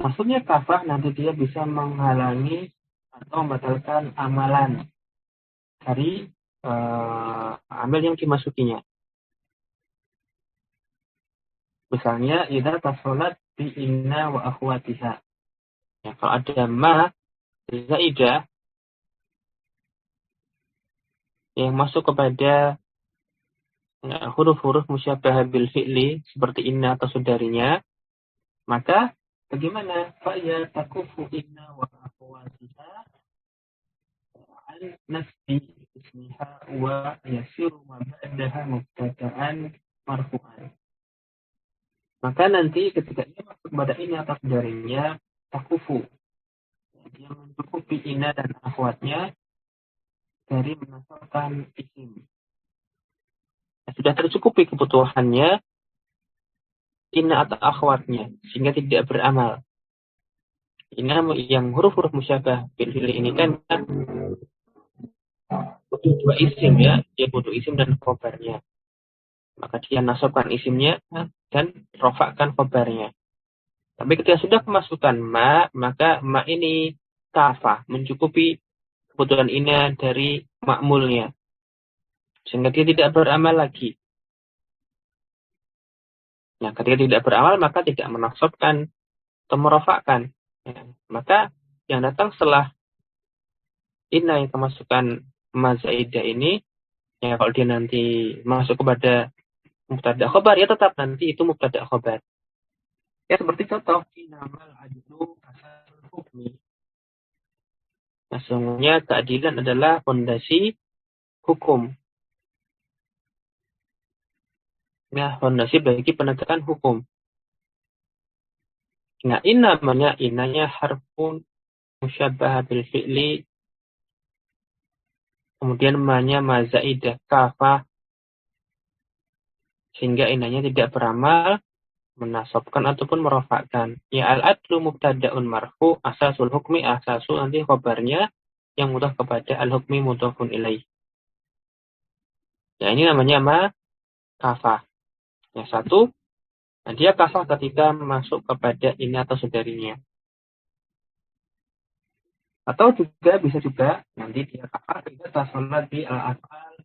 Maksudnya kafah nanti dia bisa menghalangi atau membatalkan amalan dari amal yang dimasukinya. Misalnya idza tasolat bi inna wa akhwatiha. Ya, kalau ada ma zaidah yang masuk kepada huruf-huruf musyabah bil fi'li seperti inna atau saudarinya, maka bagaimana? Fa ya takufu inna wa akhwatiha an nasbi ismiha wa yasiru ma ba'daha mubtada'an marfu'an. Maka nanti ketika dia masuk kepada ini atau saudarinya, takufu, dia mencukupi inna dan akhwatnya dari menasabkan isim. Sudah tercukupi kebutuhannya inna atau akhwatnya sehingga tidak beramal. Inna yang huruf-huruf musyabah bil fi'li ini kan butuh dua isim, ya, dia butuh isim dan khobarnya. Maka dia nasabkan isimnya dan rofakkan khobarnya. Tapi ketika sudah kemasukan ma, maka ma ini kafah, mencukupi kebutuhan inna dari makmulnya. Sehingga dia tidak beramal lagi. Nah, ketika tidak beramal, maka tidak menasabkan atau merofakkan. Ya, maka yang datang setelah inna yang kemasukan ma zaidah ini, ya kalau dia nanti masuk kepada mubtada khobar, ya tetap nanti itu mubtada khobar. Ya seperti contoh inamal ajlu asal hukmi. Nah, sesungguhnya keadilan adalah fondasi hukum. Nah, fondasi bagi penegakan hukum. Nah, inanya harfun musyabbah bil fi'li, kemudian ma-nya ma zaidah kafah, sehingga inanya tidak beramal menasabkan ataupun merofakkan. Ya al-adlu mubtada'un marfu, asasul hukmi asasu, nanti khabarnya yang mudhaf kepada al-hukmi mudhafun ilaih. Ya ini namanya ma kafah. Yang satu, nah dia kafah ketika masuk kepada ini atau saudarinya. Atau juga bisa juga nanti dia kafah ketika tasallat bi al-af'al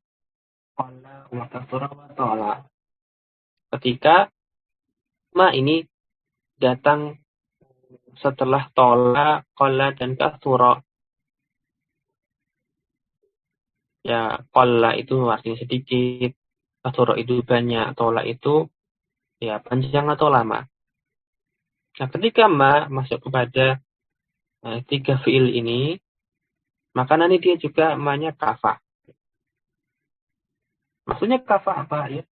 qalla wa kathura wa ta'ala. Ketika ma ini datang setelah tola, qalla dan kathura. Ya, qalla itu artinya sedikit, kathura itu banyak, tola itu ya panjang atau lama. Nah, ketika ma masuk kepada tiga fiil ini, maka nanti dia juga ma-nya kafah. Maksudnya kafah apa? Ya,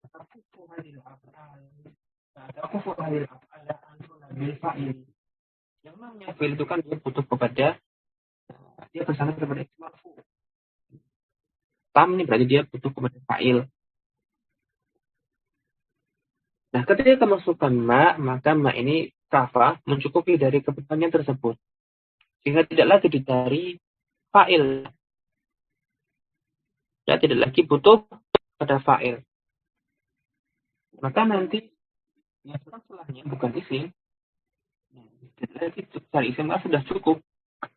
yang namanya fiil itu kan dia butuh kepada, dia bersandar kepada isim marfu. Tam ini berarti dia butuh kepada fa'il. Nah, ketika kemasukan ma, maka ma ini kafah mencukupi dari kebutuhannya tersebut. Sehingga tidak lagi dicari fa'il. Ya, tidak lagi butuh pada fa'il. Maka nanti yang setelahnya bukan isim. Tidak lagi cari isim sudah cukup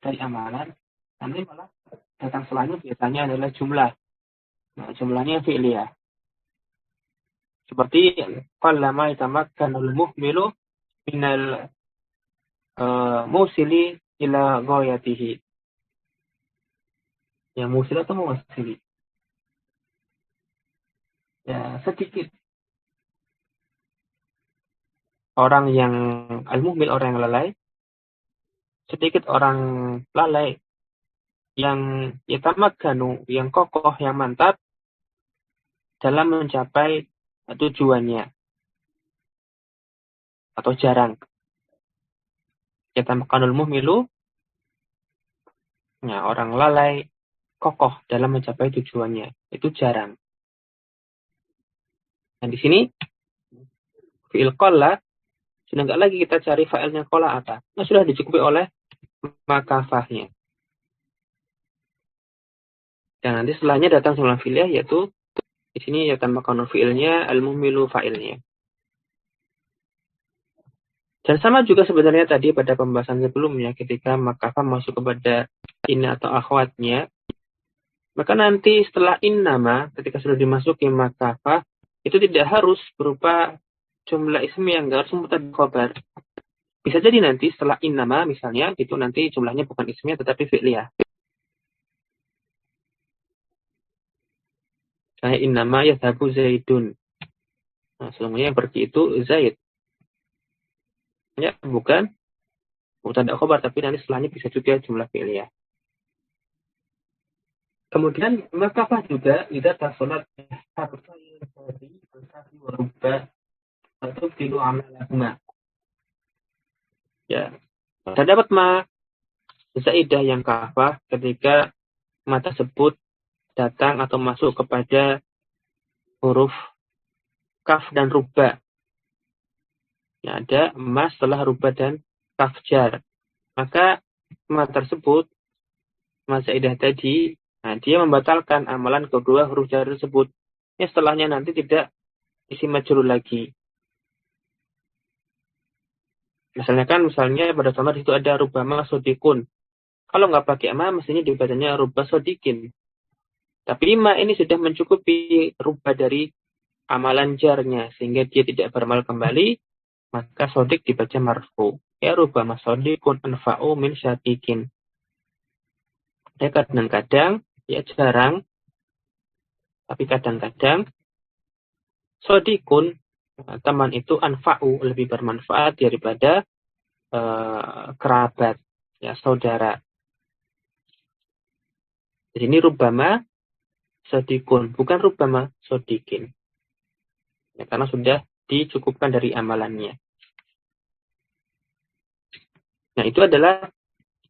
dari amalan. Nanti malah datang setelahnya biasanya adalah jumlah. Nah, jumlahnya fi'liyah. Seperti qallama yatamakkanul muhmilu minal musili ila ghayatihi. Ya, musil atau musili. Ya, sedikit orang yang al-muhmil, orang yang lalai, sedikit orang lalai yang yatamakkanu, yang kokoh, yang mantap dalam mencapai tujuannya atau jarang. Yatamakkanul muhmilu, ya, orang lalai kokoh dalam mencapai tujuannya, itu jarang. Nah, di sini fi'il qalla sudah enggak lagi kita cari fa'ilnya qalla apa. Nah, sudah dicukupi oleh makafahnya. Dan nanti setelahnya datang jumlah fi'liyah, yaitu di sini yatamakkanul fi'ilnya, al-muhmilu fa'ilnya. Dan sama juga sebenarnya tadi pada pembahasan sebelumnya ketika makafah masuk kepada inna atau akhwatnya, maka nanti setelah innama ketika sudah dimasuki makafah itu tidak harus berupa jumlah ismi yang enggak harus mubtada khabar. Bisa jadi nanti setelah innama misalnya itu nanti jumlahnya bukan isminya tetapi fi'liyah. Kayak innama yadhabu zaidun. Nah, sesungguhnya yang pergi itu Zaid. Ya, bukan mubtada khabar tapi nanti setelahnya bisa juga jumlah fi'liyah. Kemudian makafah juga tidak tasolat harfai warubah atau tilu amalahuma. Ya, terdapat ma zaidah yang kafah ketika ma tersebut datang atau masuk kepada huruf kaf dan ruba. Ya, ada ma setelah ruba dan kaf jar. Maka ma tersebut, ma zaidah tadi, nah, dia membatalkan amalan kedua huruf jar tersebut. Ya, setelahnya nanti tidak isim majrur lagi. Misalnya pada contoh itu ada rubama sodikun. Kalau nggak pakai ma, mestinya dibacanya rubah sodikin. Tapi ma ini sudah mencukupi rubah dari amalan jarnya, sehingga dia tidak beramal kembali, maka sodik dibaca marfu. Ya rubama sodikun anfa'u min syakikin. Ya kadang-kadang, ya jarang, tapi kadang-kadang sodikun, teman itu anfa'u, lebih bermanfaat daripada kerabat, ya saudara. Di sini rubama sodikun, bukan rubama sodikin. Ya, karena sudah dicukupkan dari amalannya. Nah, itu adalah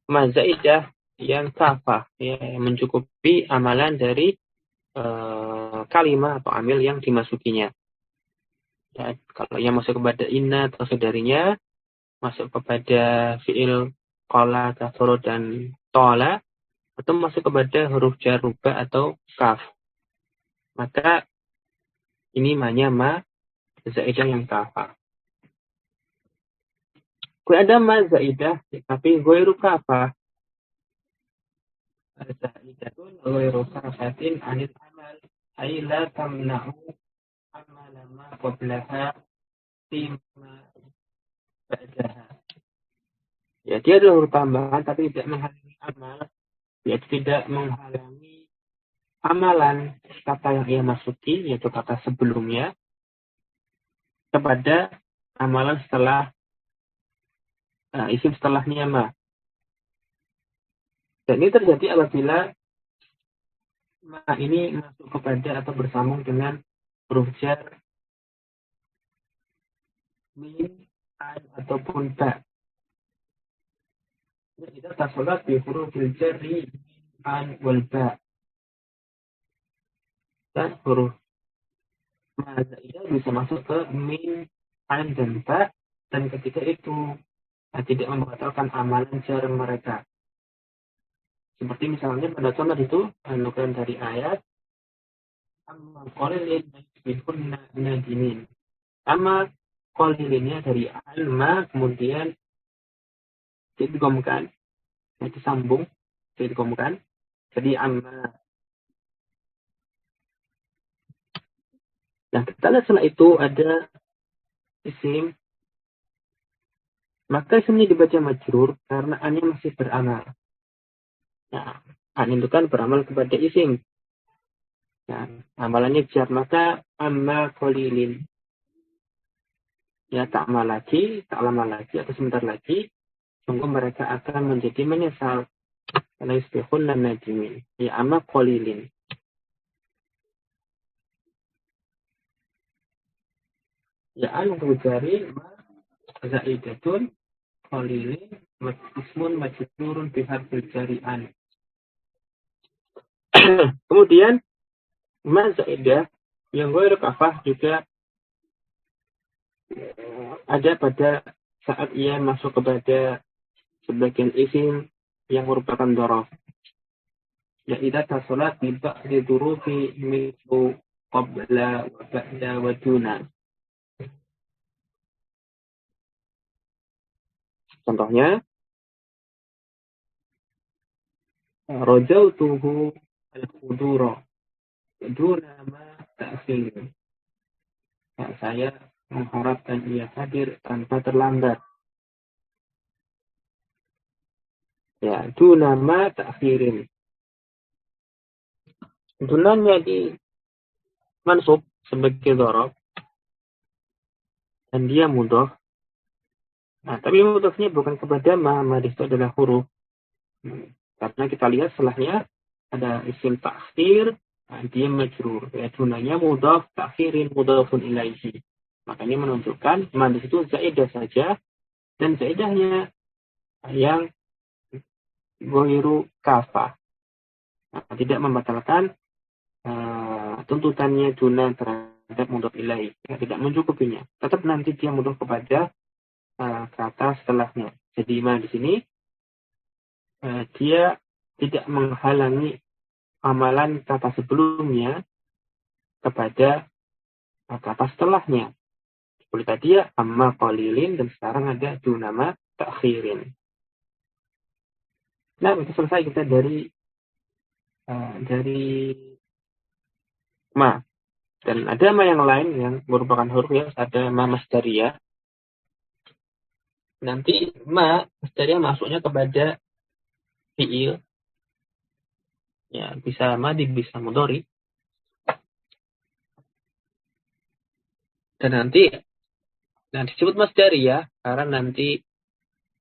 mazaidah yang kafah, ya, yang mencukupi amalan dari kalimat atau amil yang dimasukinya. Ya, kalau yang masuk kepada inna atau saudarinya, masuk kepada fi'il qala, kafaro, dan tola, atau masuk kepada huruf jar, ruba, atau kaf. Maka ini namanya ma zaidah yang kafah. Gue ada ma zaidah, tapi ghairu kafah. Zaidatun ghairu kafatin anil amal. Ay la tamna'u amala ma qablaha tima ba'daha. Ya, dia adalah huruf tambahan tapi tidak menghalangi amal. Yaitu tidak menghalangi amalan kata yang ia masuki, yaitu kata sebelumnya, kepada amalan setelah isim setelahnya ma. Dan ini terjadi apabila ma ini masuk kepada atau bersambung dengan huruf jar, min, an, ataupun ba. Kita tasolat di huruf jari, an, wal, ba. Dan huruf ma zaidah bisa masuk ke min, an, dan ba. Dan ketika itu tidak membatalkan amalan jar mereka. Seperti misalnya pada contoh itu, nukil dari ayat, amma qalilin yusbihunna nadimin. Amma qalilinnya dari alma, kemudian diidghamkan, disambung, diidghamkan. Jadi amma. Nah, kita lihat setelah itu ada isim, maka isimnya dibaca majrur karena annya masih beramal. Nah, an itu kan beramal kepada isim. Nah, amalannya jar, maka amma qalilin. Ya, tak lama lagi, atau sebentar lagi, sungguh mereka akan menjadi menyesal. Karena yusbihun dan nadimin. Ya, amma qalilin. Ya, an untuk jari, ma zaidatun, qalilin, ismun majrurun bihadil jari an. Kemudian, ma zaidah, yang ghairu kafah juga ada pada saat ia masuk kepada sebagian isim yang merupakan dhorof. Ya, idza tasalat bi ba'di durufi mithlu qabla wa ba'da wa duna. Contohnya, rajautuhu al-khudura duna ma ta'khir. Ya, saya mengharapkan ia hadir tanpa terlambat. Ya, duna ma ta'khirin. Dunanya di mansub sebagai dhorof dan dia mudhof. Nah, tapi mudhofnya bukan kepada ma itu adalah huruf. Karena kita lihat setelahnya ada isim ta'khir, nah, dia majrur. Ya, dunanya mudhaf, ta'khirin mudhafun ilaihi. Makanya menunjukkan ma di situ zaidah saja, dan zaidahnya yang ghairu kafah. Nah, tidak membatalkan tuntutannya duna terhadap mudhaf ilaihi. Ya, tidak mencukupinya. Tetap nanti dia mudhaf kepada kata setelahnya. Jadi ma di sini dia tidak menghalangi amalan kata sebelumnya kepada kata setelahnya. Seperti tadi ya, amma qalilin, dan sekarang ada dunama ta'khirin. Nah, itu selesai kita dari ma. Dan ada ma yang lain yang merupakan huruf ya, ada ma masdariyah. Nanti ma masdariyah masuknya kepada fi'il. Ya, bisa madhi, bisa mudhari. Dan nanti disebut masdariyah karena nanti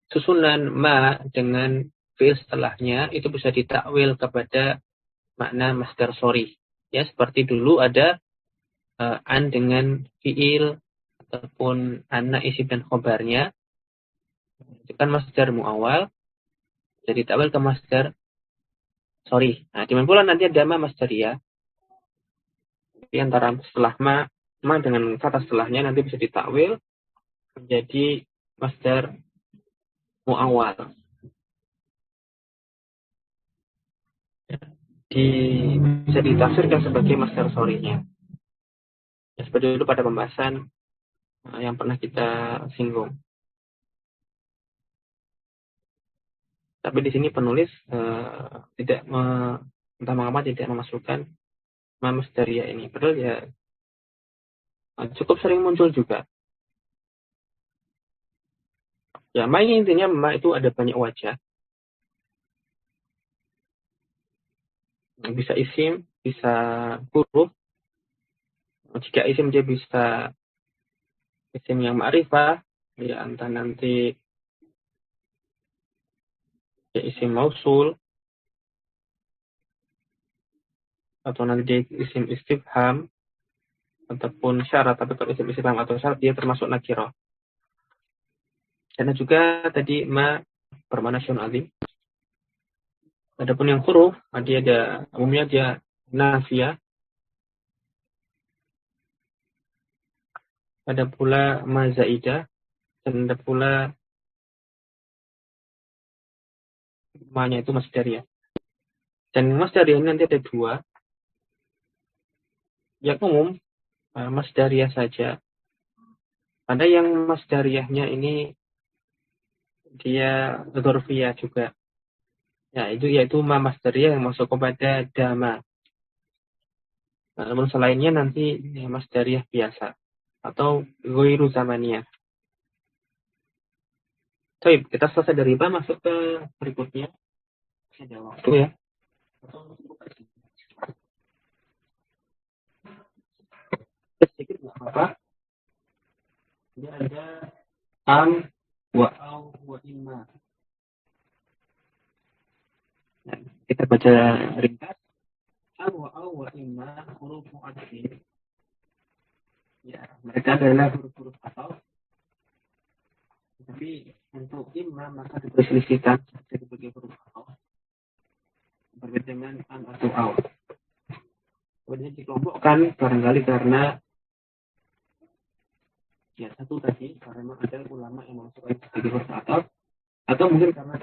susunan ma dengan fi'il setelahnya itu bisa ditakwil kepada makna masdar sorry. Ya, seperti dulu ada an dengan fiil ataupun anna isim dan khobarnya. Itu kan masdar muawal. Jadi takwil ke masdar sorry. Nah, demikian pula nanti ada ma masdariyah. Jadi antara setelah ma dengan kata setelahnya nanti bisa ditakwil menjadi masdar muawal. Bisa ditafsirkan sebagai masdar sorry-nya. Ya, seperti itu pada pembahasan yang pernah kita singgung. Tapi di sini penulis tidak entah mengapa tidak memasukkan ma masdariyah ini. Padahal ya cukup sering muncul juga. Ya, ma ini intinya ma itu ada banyak wajah. Bisa isim, bisa huruf. Jika isim dia bisa isim yang ma'rifah, ya entah nanti ya isim mausul atau nanti dia isim istifham ataupun syarat. Tapi kalau isim istifham atau syarat dia termasuk nakirah. Karena juga tadi ma bermakna syun alim. Adapun yang huruf, dia ada umumnya dia nafiyah. Ada pula ma zaidah dan ada pula ma-nya itu masdariyah. Dan masdariyah ini nanti ada dua. Yang umum masdariyah saja. Ada yang masdariyahnya ini dia dzarfiyah juga. Ya, itu yaitu ma masdariyah yang masuk kepada dama. Namun selainnya nanti ya, masdariyah biasa atau ghairu zamaniyah. Baik, kita selesai dari ba masuk ke berikutnya. Ada waktu ya. Sedikit nggak apa-apa. Ini ada am wa au wa imma. Nah, kita baca ringkas. Am wa au wa imma huruf mu'adhin. Ya, mereka adalah huruf-huruf atau. Tapi untuk imma maka diperselisihkan sebagai huruf atau. Berbeda dengan am atau au. Kemudian dikelompokkan barangkali karena ya satu tadi karena ada ulama yang memasukkan sebagai huruf atau mungkin karena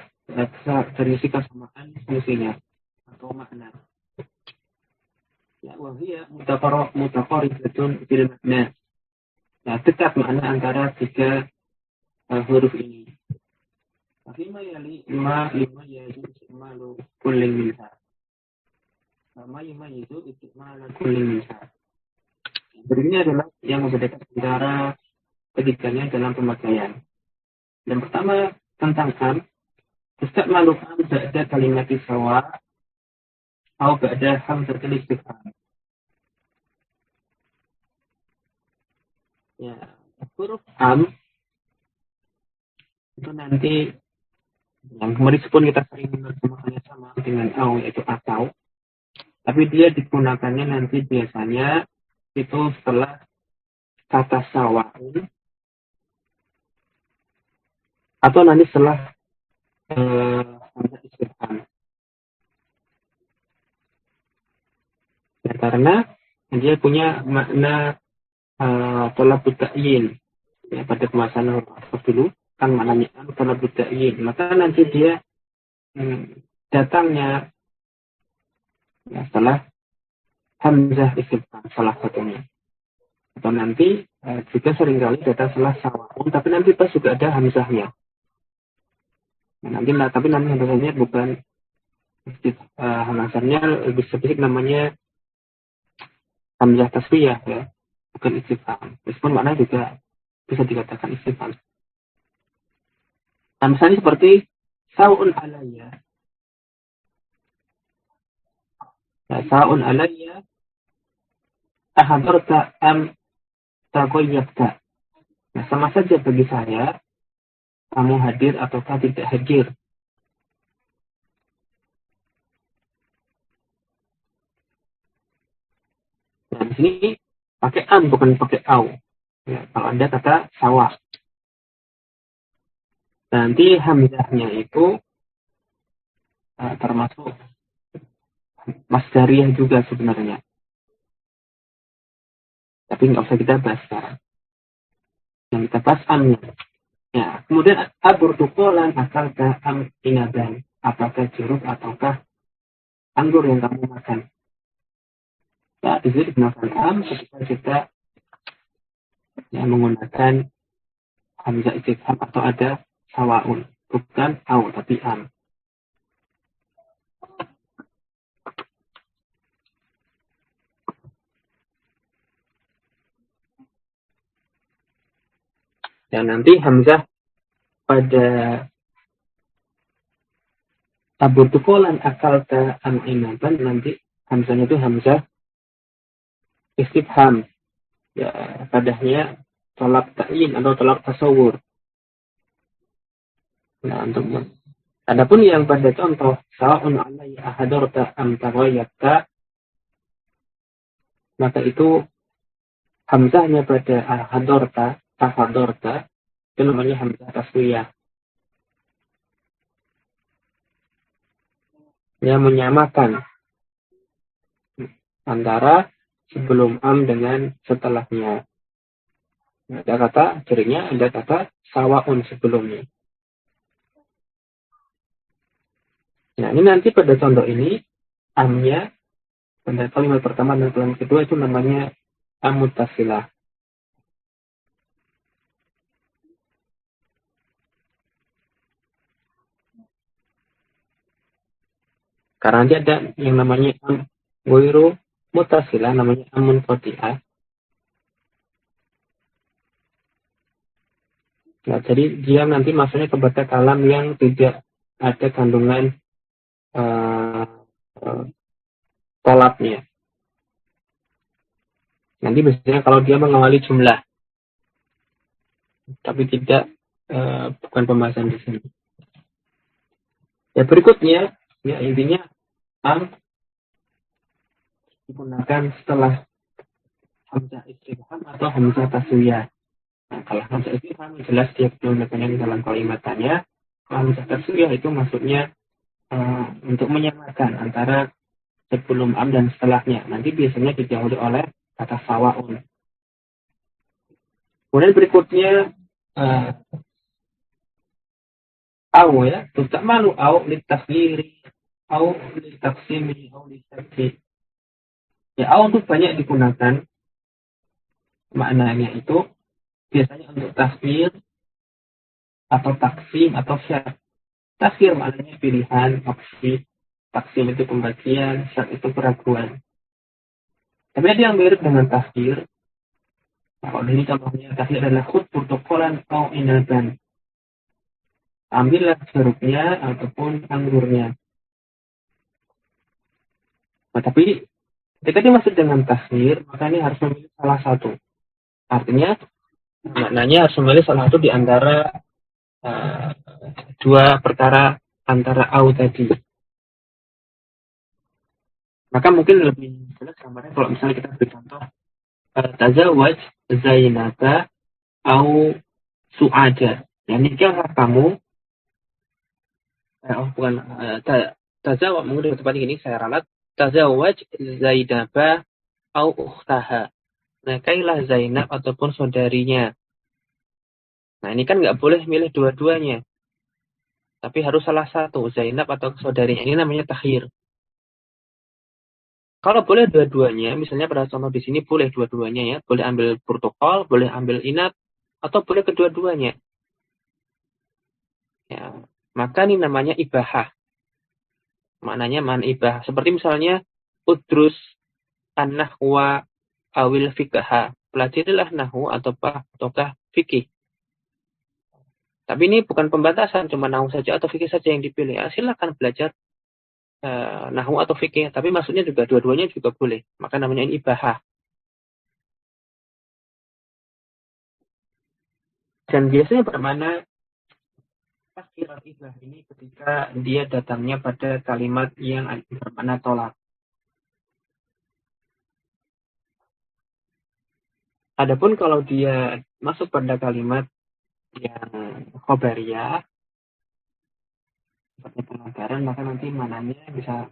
dari sisi kesamaan fungsinya atau makna. Ya, wahia mutaqaribatun fil makna. Nah, dekat makna antara tiga huruf ini. Tapi ma yali ma lima yali istimalu kullin minha. Ma itu istimalu kullin minha. Berikutnya adalah yang membedakan antara ketiganya dalam pemakaian. Yang pertama tentang am. Ustaz malu am ba'da kalimat sawa atau ba'da hamzatul istifham. Ya, huruf am itu nanti yang meskipun kita sering menerjemahkannya sama dengan au yaitu atau, tapi dia digunakannya nanti biasanya itu setelah kata sawaun atau nanti setelah hamzah istifham. Ya, karena dia punya makna talabut ta'yin. Ya, pada pembahasan dulu kan maknanya talabut ta'yin. Maka nanti dia datangnya ya, setelah hamzah istifham salah satunya. Atau nanti juga seringkali datang setelah sawaun, tapi nanti pas juga ada hamzahnya. Nah, tapi nanti hamzahnya bukan hamzahnya lebih spesifik namanya hamzah tasfiyah ya, bukan istifham. Meskipun makna juga bisa dikatakan istifham. Nah, misalnya seperti saun alayya. Nah, saun alayya ahadarta am taqayyabta. Nah, sama saja bagi saya kamu hadir ataukah tidak hadir. di sini pakai am bukan pakai au. Ya, kalau Anda kata sawah. Nanti hamzahnya itu termasuk masdariyah juga sebenarnya. Tapi nggak usah kita bahas sekarang. Yang kita bahas amnya. Ya, kemudian aburtukolan akalkah am inaban. Apakah jeruk ataukah anggur yang kamu makan? Ya, di sini digunakan am ketika kita ya, menggunakan hamzah istifham atau ada sawaun. Bukan au, tapi am. Dan nanti hamzah pada aburtukolan akalkah am inaban, nanti hamzahnya itu hamzah istifham. Ya, padahnya tolak ta'yin atau tolak tasawur. Nah, untuk adapun yang pada contoh sa'un alai ahadorta am tawayatta, maka itu hamzahnya pada ahadorta itu namanya hamzah taswiyah. Yang menyamakan antara sebelum am dengan setelahnya. Ada kata cirinya, ada kata sawaun sebelumnya. Nah, ini nanti pada contoh ini amnya pada kalimat pertama dan kalimat kedua itu namanya am muttasilah. Karena nanti ada yang namanya am ghairu muttasilah, namanya am munqati'ah. Nah, jadi dia nanti masuknya kepada kalam yang tidak ada kandungan tolaknya. Nanti biasanya kalau dia mengawali jumlah, tapi tidak bukan pembahasan di sini. Ya, berikutnya, ya intinya am digunakan setelah hamzah istifham atau hamzah taswiyah. Nah, kalau hamzah istifham jelas dia menggunakannya dalam kalimat tanya. Hamzah taswiyah itu maksudnya untuk menyamakan antara sebelum am dan setelahnya. Nanti biasanya didahului oleh kata sawaun. Kemudian berikutnya au ya, tak malu au litasghiri, au litaksimi, au litabdi. Ya, au itu banyak digunakan. Maknanya itu biasanya untuk tasghir atau taksim atau syarat. Tasghir maknanya pilihan, opsi. Taksim itu pembagian, syarat itu keraguan. Tapi ada yang mirip dengan tasghir. Kalau ini contohnya tasghir adalah khud protokolan atau inaban. Ambillah jeruknya ataupun anggurnya. Nah, tapi ketika dia masuk dengan tasghir, maka ini harus memilih salah satu. Artinya, maknanya harus memilih salah satu di antara dua perkara antara au tadi. Maka mungkin lebih jelas gambarnya kalau misalnya kita beri contoh tazawwaj Zainaba au Su'ada. Ya, nikahlah kamu bukan tazawwaj, mungkin lebih tepatnya ini saya ralat tazawwaj Zainaba au ukhtaha. Nikahilah Zainab ataupun saudarinya. Nah, ini kan nggak boleh milih dua-duanya. Tapi harus salah satu, Zainab atau saudarinya. Ini namanya takhir. Kalau boleh dua-duanya, misalnya pada contoh di sini boleh dua-duanya ya. Boleh ambil protokol, boleh ambil inap, atau boleh kedua-duanya. Ya, maka ini namanya ibahah. Maknanya man ibah. Seperti misalnya udrus an-nahwa awil fikha. Pelajarilah nahwu ataukah fikih. Tapi ini bukan pembatasan, cuma nahwu saja atau fikih saja yang dipilih. Ya, silakan belajar nahwu atau fikih, tapi maksudnya juga dua-duanya juga boleh. Maka namanya ini ibahah. Dan biasanya bermana takdir ibah ini ketika dia datangnya pada kalimat yang bermakna tolak. Adapun kalau dia masuk pada kalimat yang khobariyah, seperti pelanggaran, maka nanti mananya bisa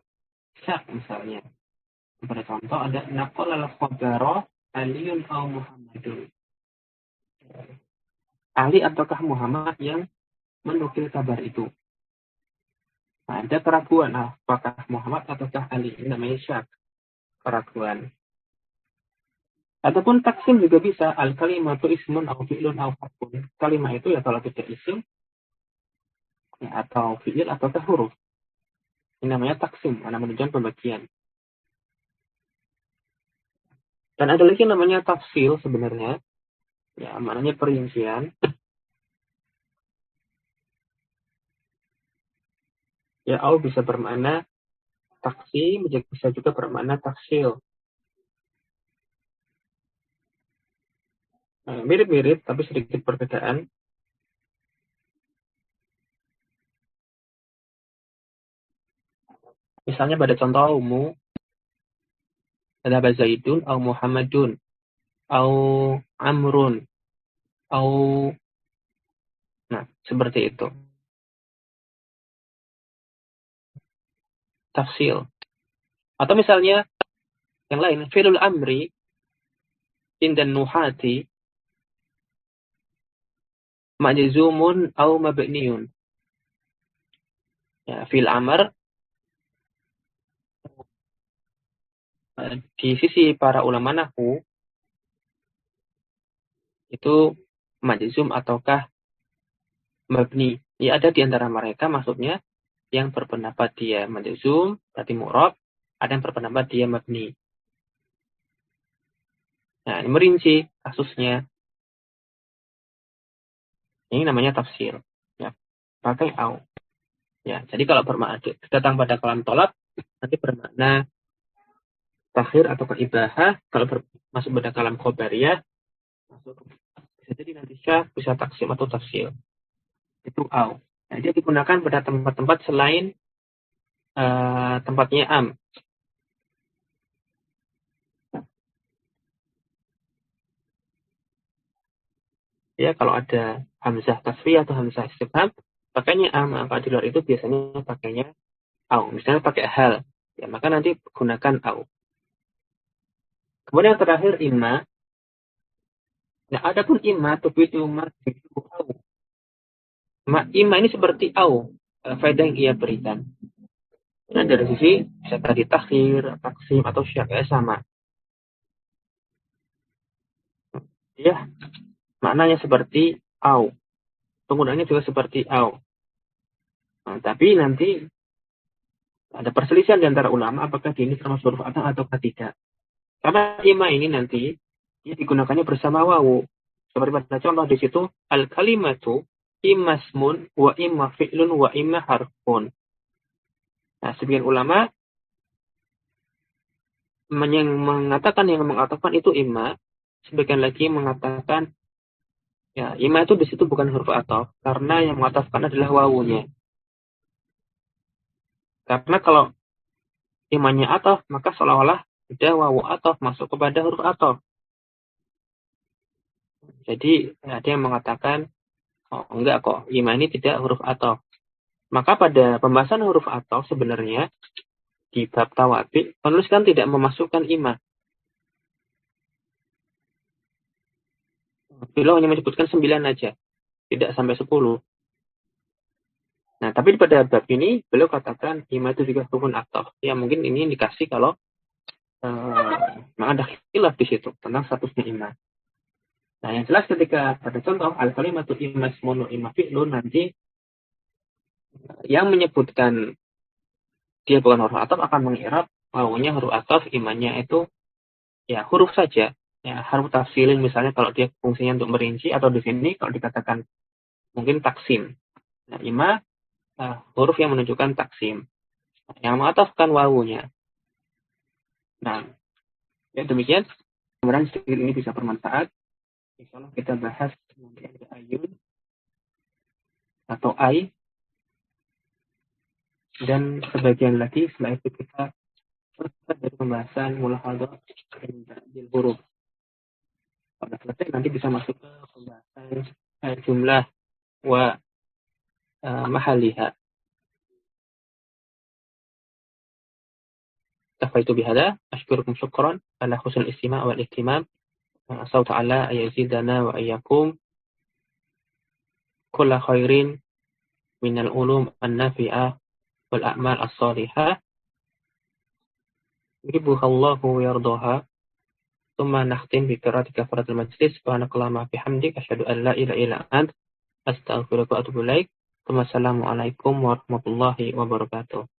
syak misalnya. Sebagai contoh ada naqal al-khabara Aliun au Muhammadun. Ali ataukah Muhammad yang menukil kabar itu. Nah, ada keraguan, apakah Muhammad ataukah Ali. Ini namanya syak, keraguan. Ataupun taksim juga bisa. Al-kalimatu ismun au fi'lun au harfun. Kalimah itu ya kalau tidak isim, ya, atau fi'il ataukah huruf. Ini namanya taksim, mana menunjukkan pembagian. Dan ada lagi yang namanya tafsil sebenarnya. Ya, maknanya perincian. Ya, au bisa bermakna taksim, bisa juga bermakna tafsil. Mirip-mirip, tapi sedikit perbedaan. Misalnya pada contoh umum, ada Zaidun, au Muhammadun, au Amrun, au, nah, seperti itu. Tafsil. Atau misalnya, yang lain, fi'lul amri, indan nuhati, majzumun, au mabniun. Ya, fi'l amr, di sisi para ulama nahwu, itu majzum ataukah mabni. Ya, ada di antara mereka maksudnya yang berpendapat dia majzum, berarti mu'rab, ada yang berpendapat dia mabni. Nah, ini merinci kasusnya. Ini namanya tafsir. Ya, pakai au. Ya, jadi kalau bermakna datang pada kalam tolak, nanti bermakna takhir atau keibahah. Kalau masuk pada kalam khobariyah, masuk bisa jadi nanti syah, bisa taksim atau tafsir. Itu au. Nah, dia digunakan pada tempat-tempat selain tempatnya am. Ya, kalau ada hamzah tasfiyah atau hamzah istifham, pakainya am. Apa di luar itu biasanya pakainya au. Misalnya pakai hal, ya maka nanti gunakan au. Kemudian yang terakhir imma. Nah, ada pun imma tufidu ma tufidu au. Imma ini seperti au, faedah yang ia berikan. Nah, dari sisi bisa tadi takhir, taksim atau syak sama. Ya, maknanya seperti au. Penggunaannya juga seperti au. Nah, tapi nanti ada perselisihan di antara ulama apakah ini termasuk huruf atau tidak. Karena imma ini nanti dia digunakannya bersama wawu. Seperti pada contoh di situ al kalimatu imma ismun wa imma fi'lun wa imma harfun. Nah, sebagian ulama yang mengatakan itu imma, sebagian lagi mengatakan ya imma itu di situ bukan huruf ataf karena yang mengatafkan adalah wawunya. Karena kalau imanya ataf maka seolah-olah ada wawu ataf masuk kepada huruf ataf. Jadi ada yang mengatakan oh enggak kok imma ini tidak huruf ataf. Maka pada pembahasan huruf ataf sebenarnya di bab tawabi penulis kan tidak memasukkan imma. Beliau hanya menyebutkan 9 aja, tidak sampai 10. Nah, tapi pada bab ini beliau katakan imma itu juga rukun ataf. Ya mungkin ini indikasi kalau ada khilaf di situ tentang statusnya imma. Nah, yang jelas ketika pada contoh al-kalimatu imma ismun wa imma fi'lun nanti yang menyebutkan dia bukan huruf ataf akan mengi'rab wawunya huruf ataf, imanya itu ya huruf saja. Ya, haruf tafsilin misalnya kalau dia fungsinya untuk merinci atau di sini kalau dikatakan mungkin taksim. Nah, imma huruf yang menunjukkan taksim. Yang mengatafkan wawunya. Nah, ya demikian. Mudah-mudahan sedikit ini bisa bermanfaat. Insya Allah kita bahas nanti ada ayun atau ai dan sebagian lagi setelah itu kita selesai dari pembahasan mulahadhah dan huruf. sudah selesai, nanti bisa masuk ke pembahasan jumlah wa mahaliha. كفيت بهذا أشكركم شكرا على حسن الاستماع والاهتمام. أسأل تعالى أن يزيدنا وإياكم كل خير من العلوم النافعة والأعمال الصالحة يحبها الله ويرضاها. ثم نختم بقراءة كفارة المجلس. سبحانك اللهم وبحمدك أشهد أن لا إله إلا أنت أستغفرك وأتوب إليك. ثم السلام عليكم ورحمة الله وبركاته.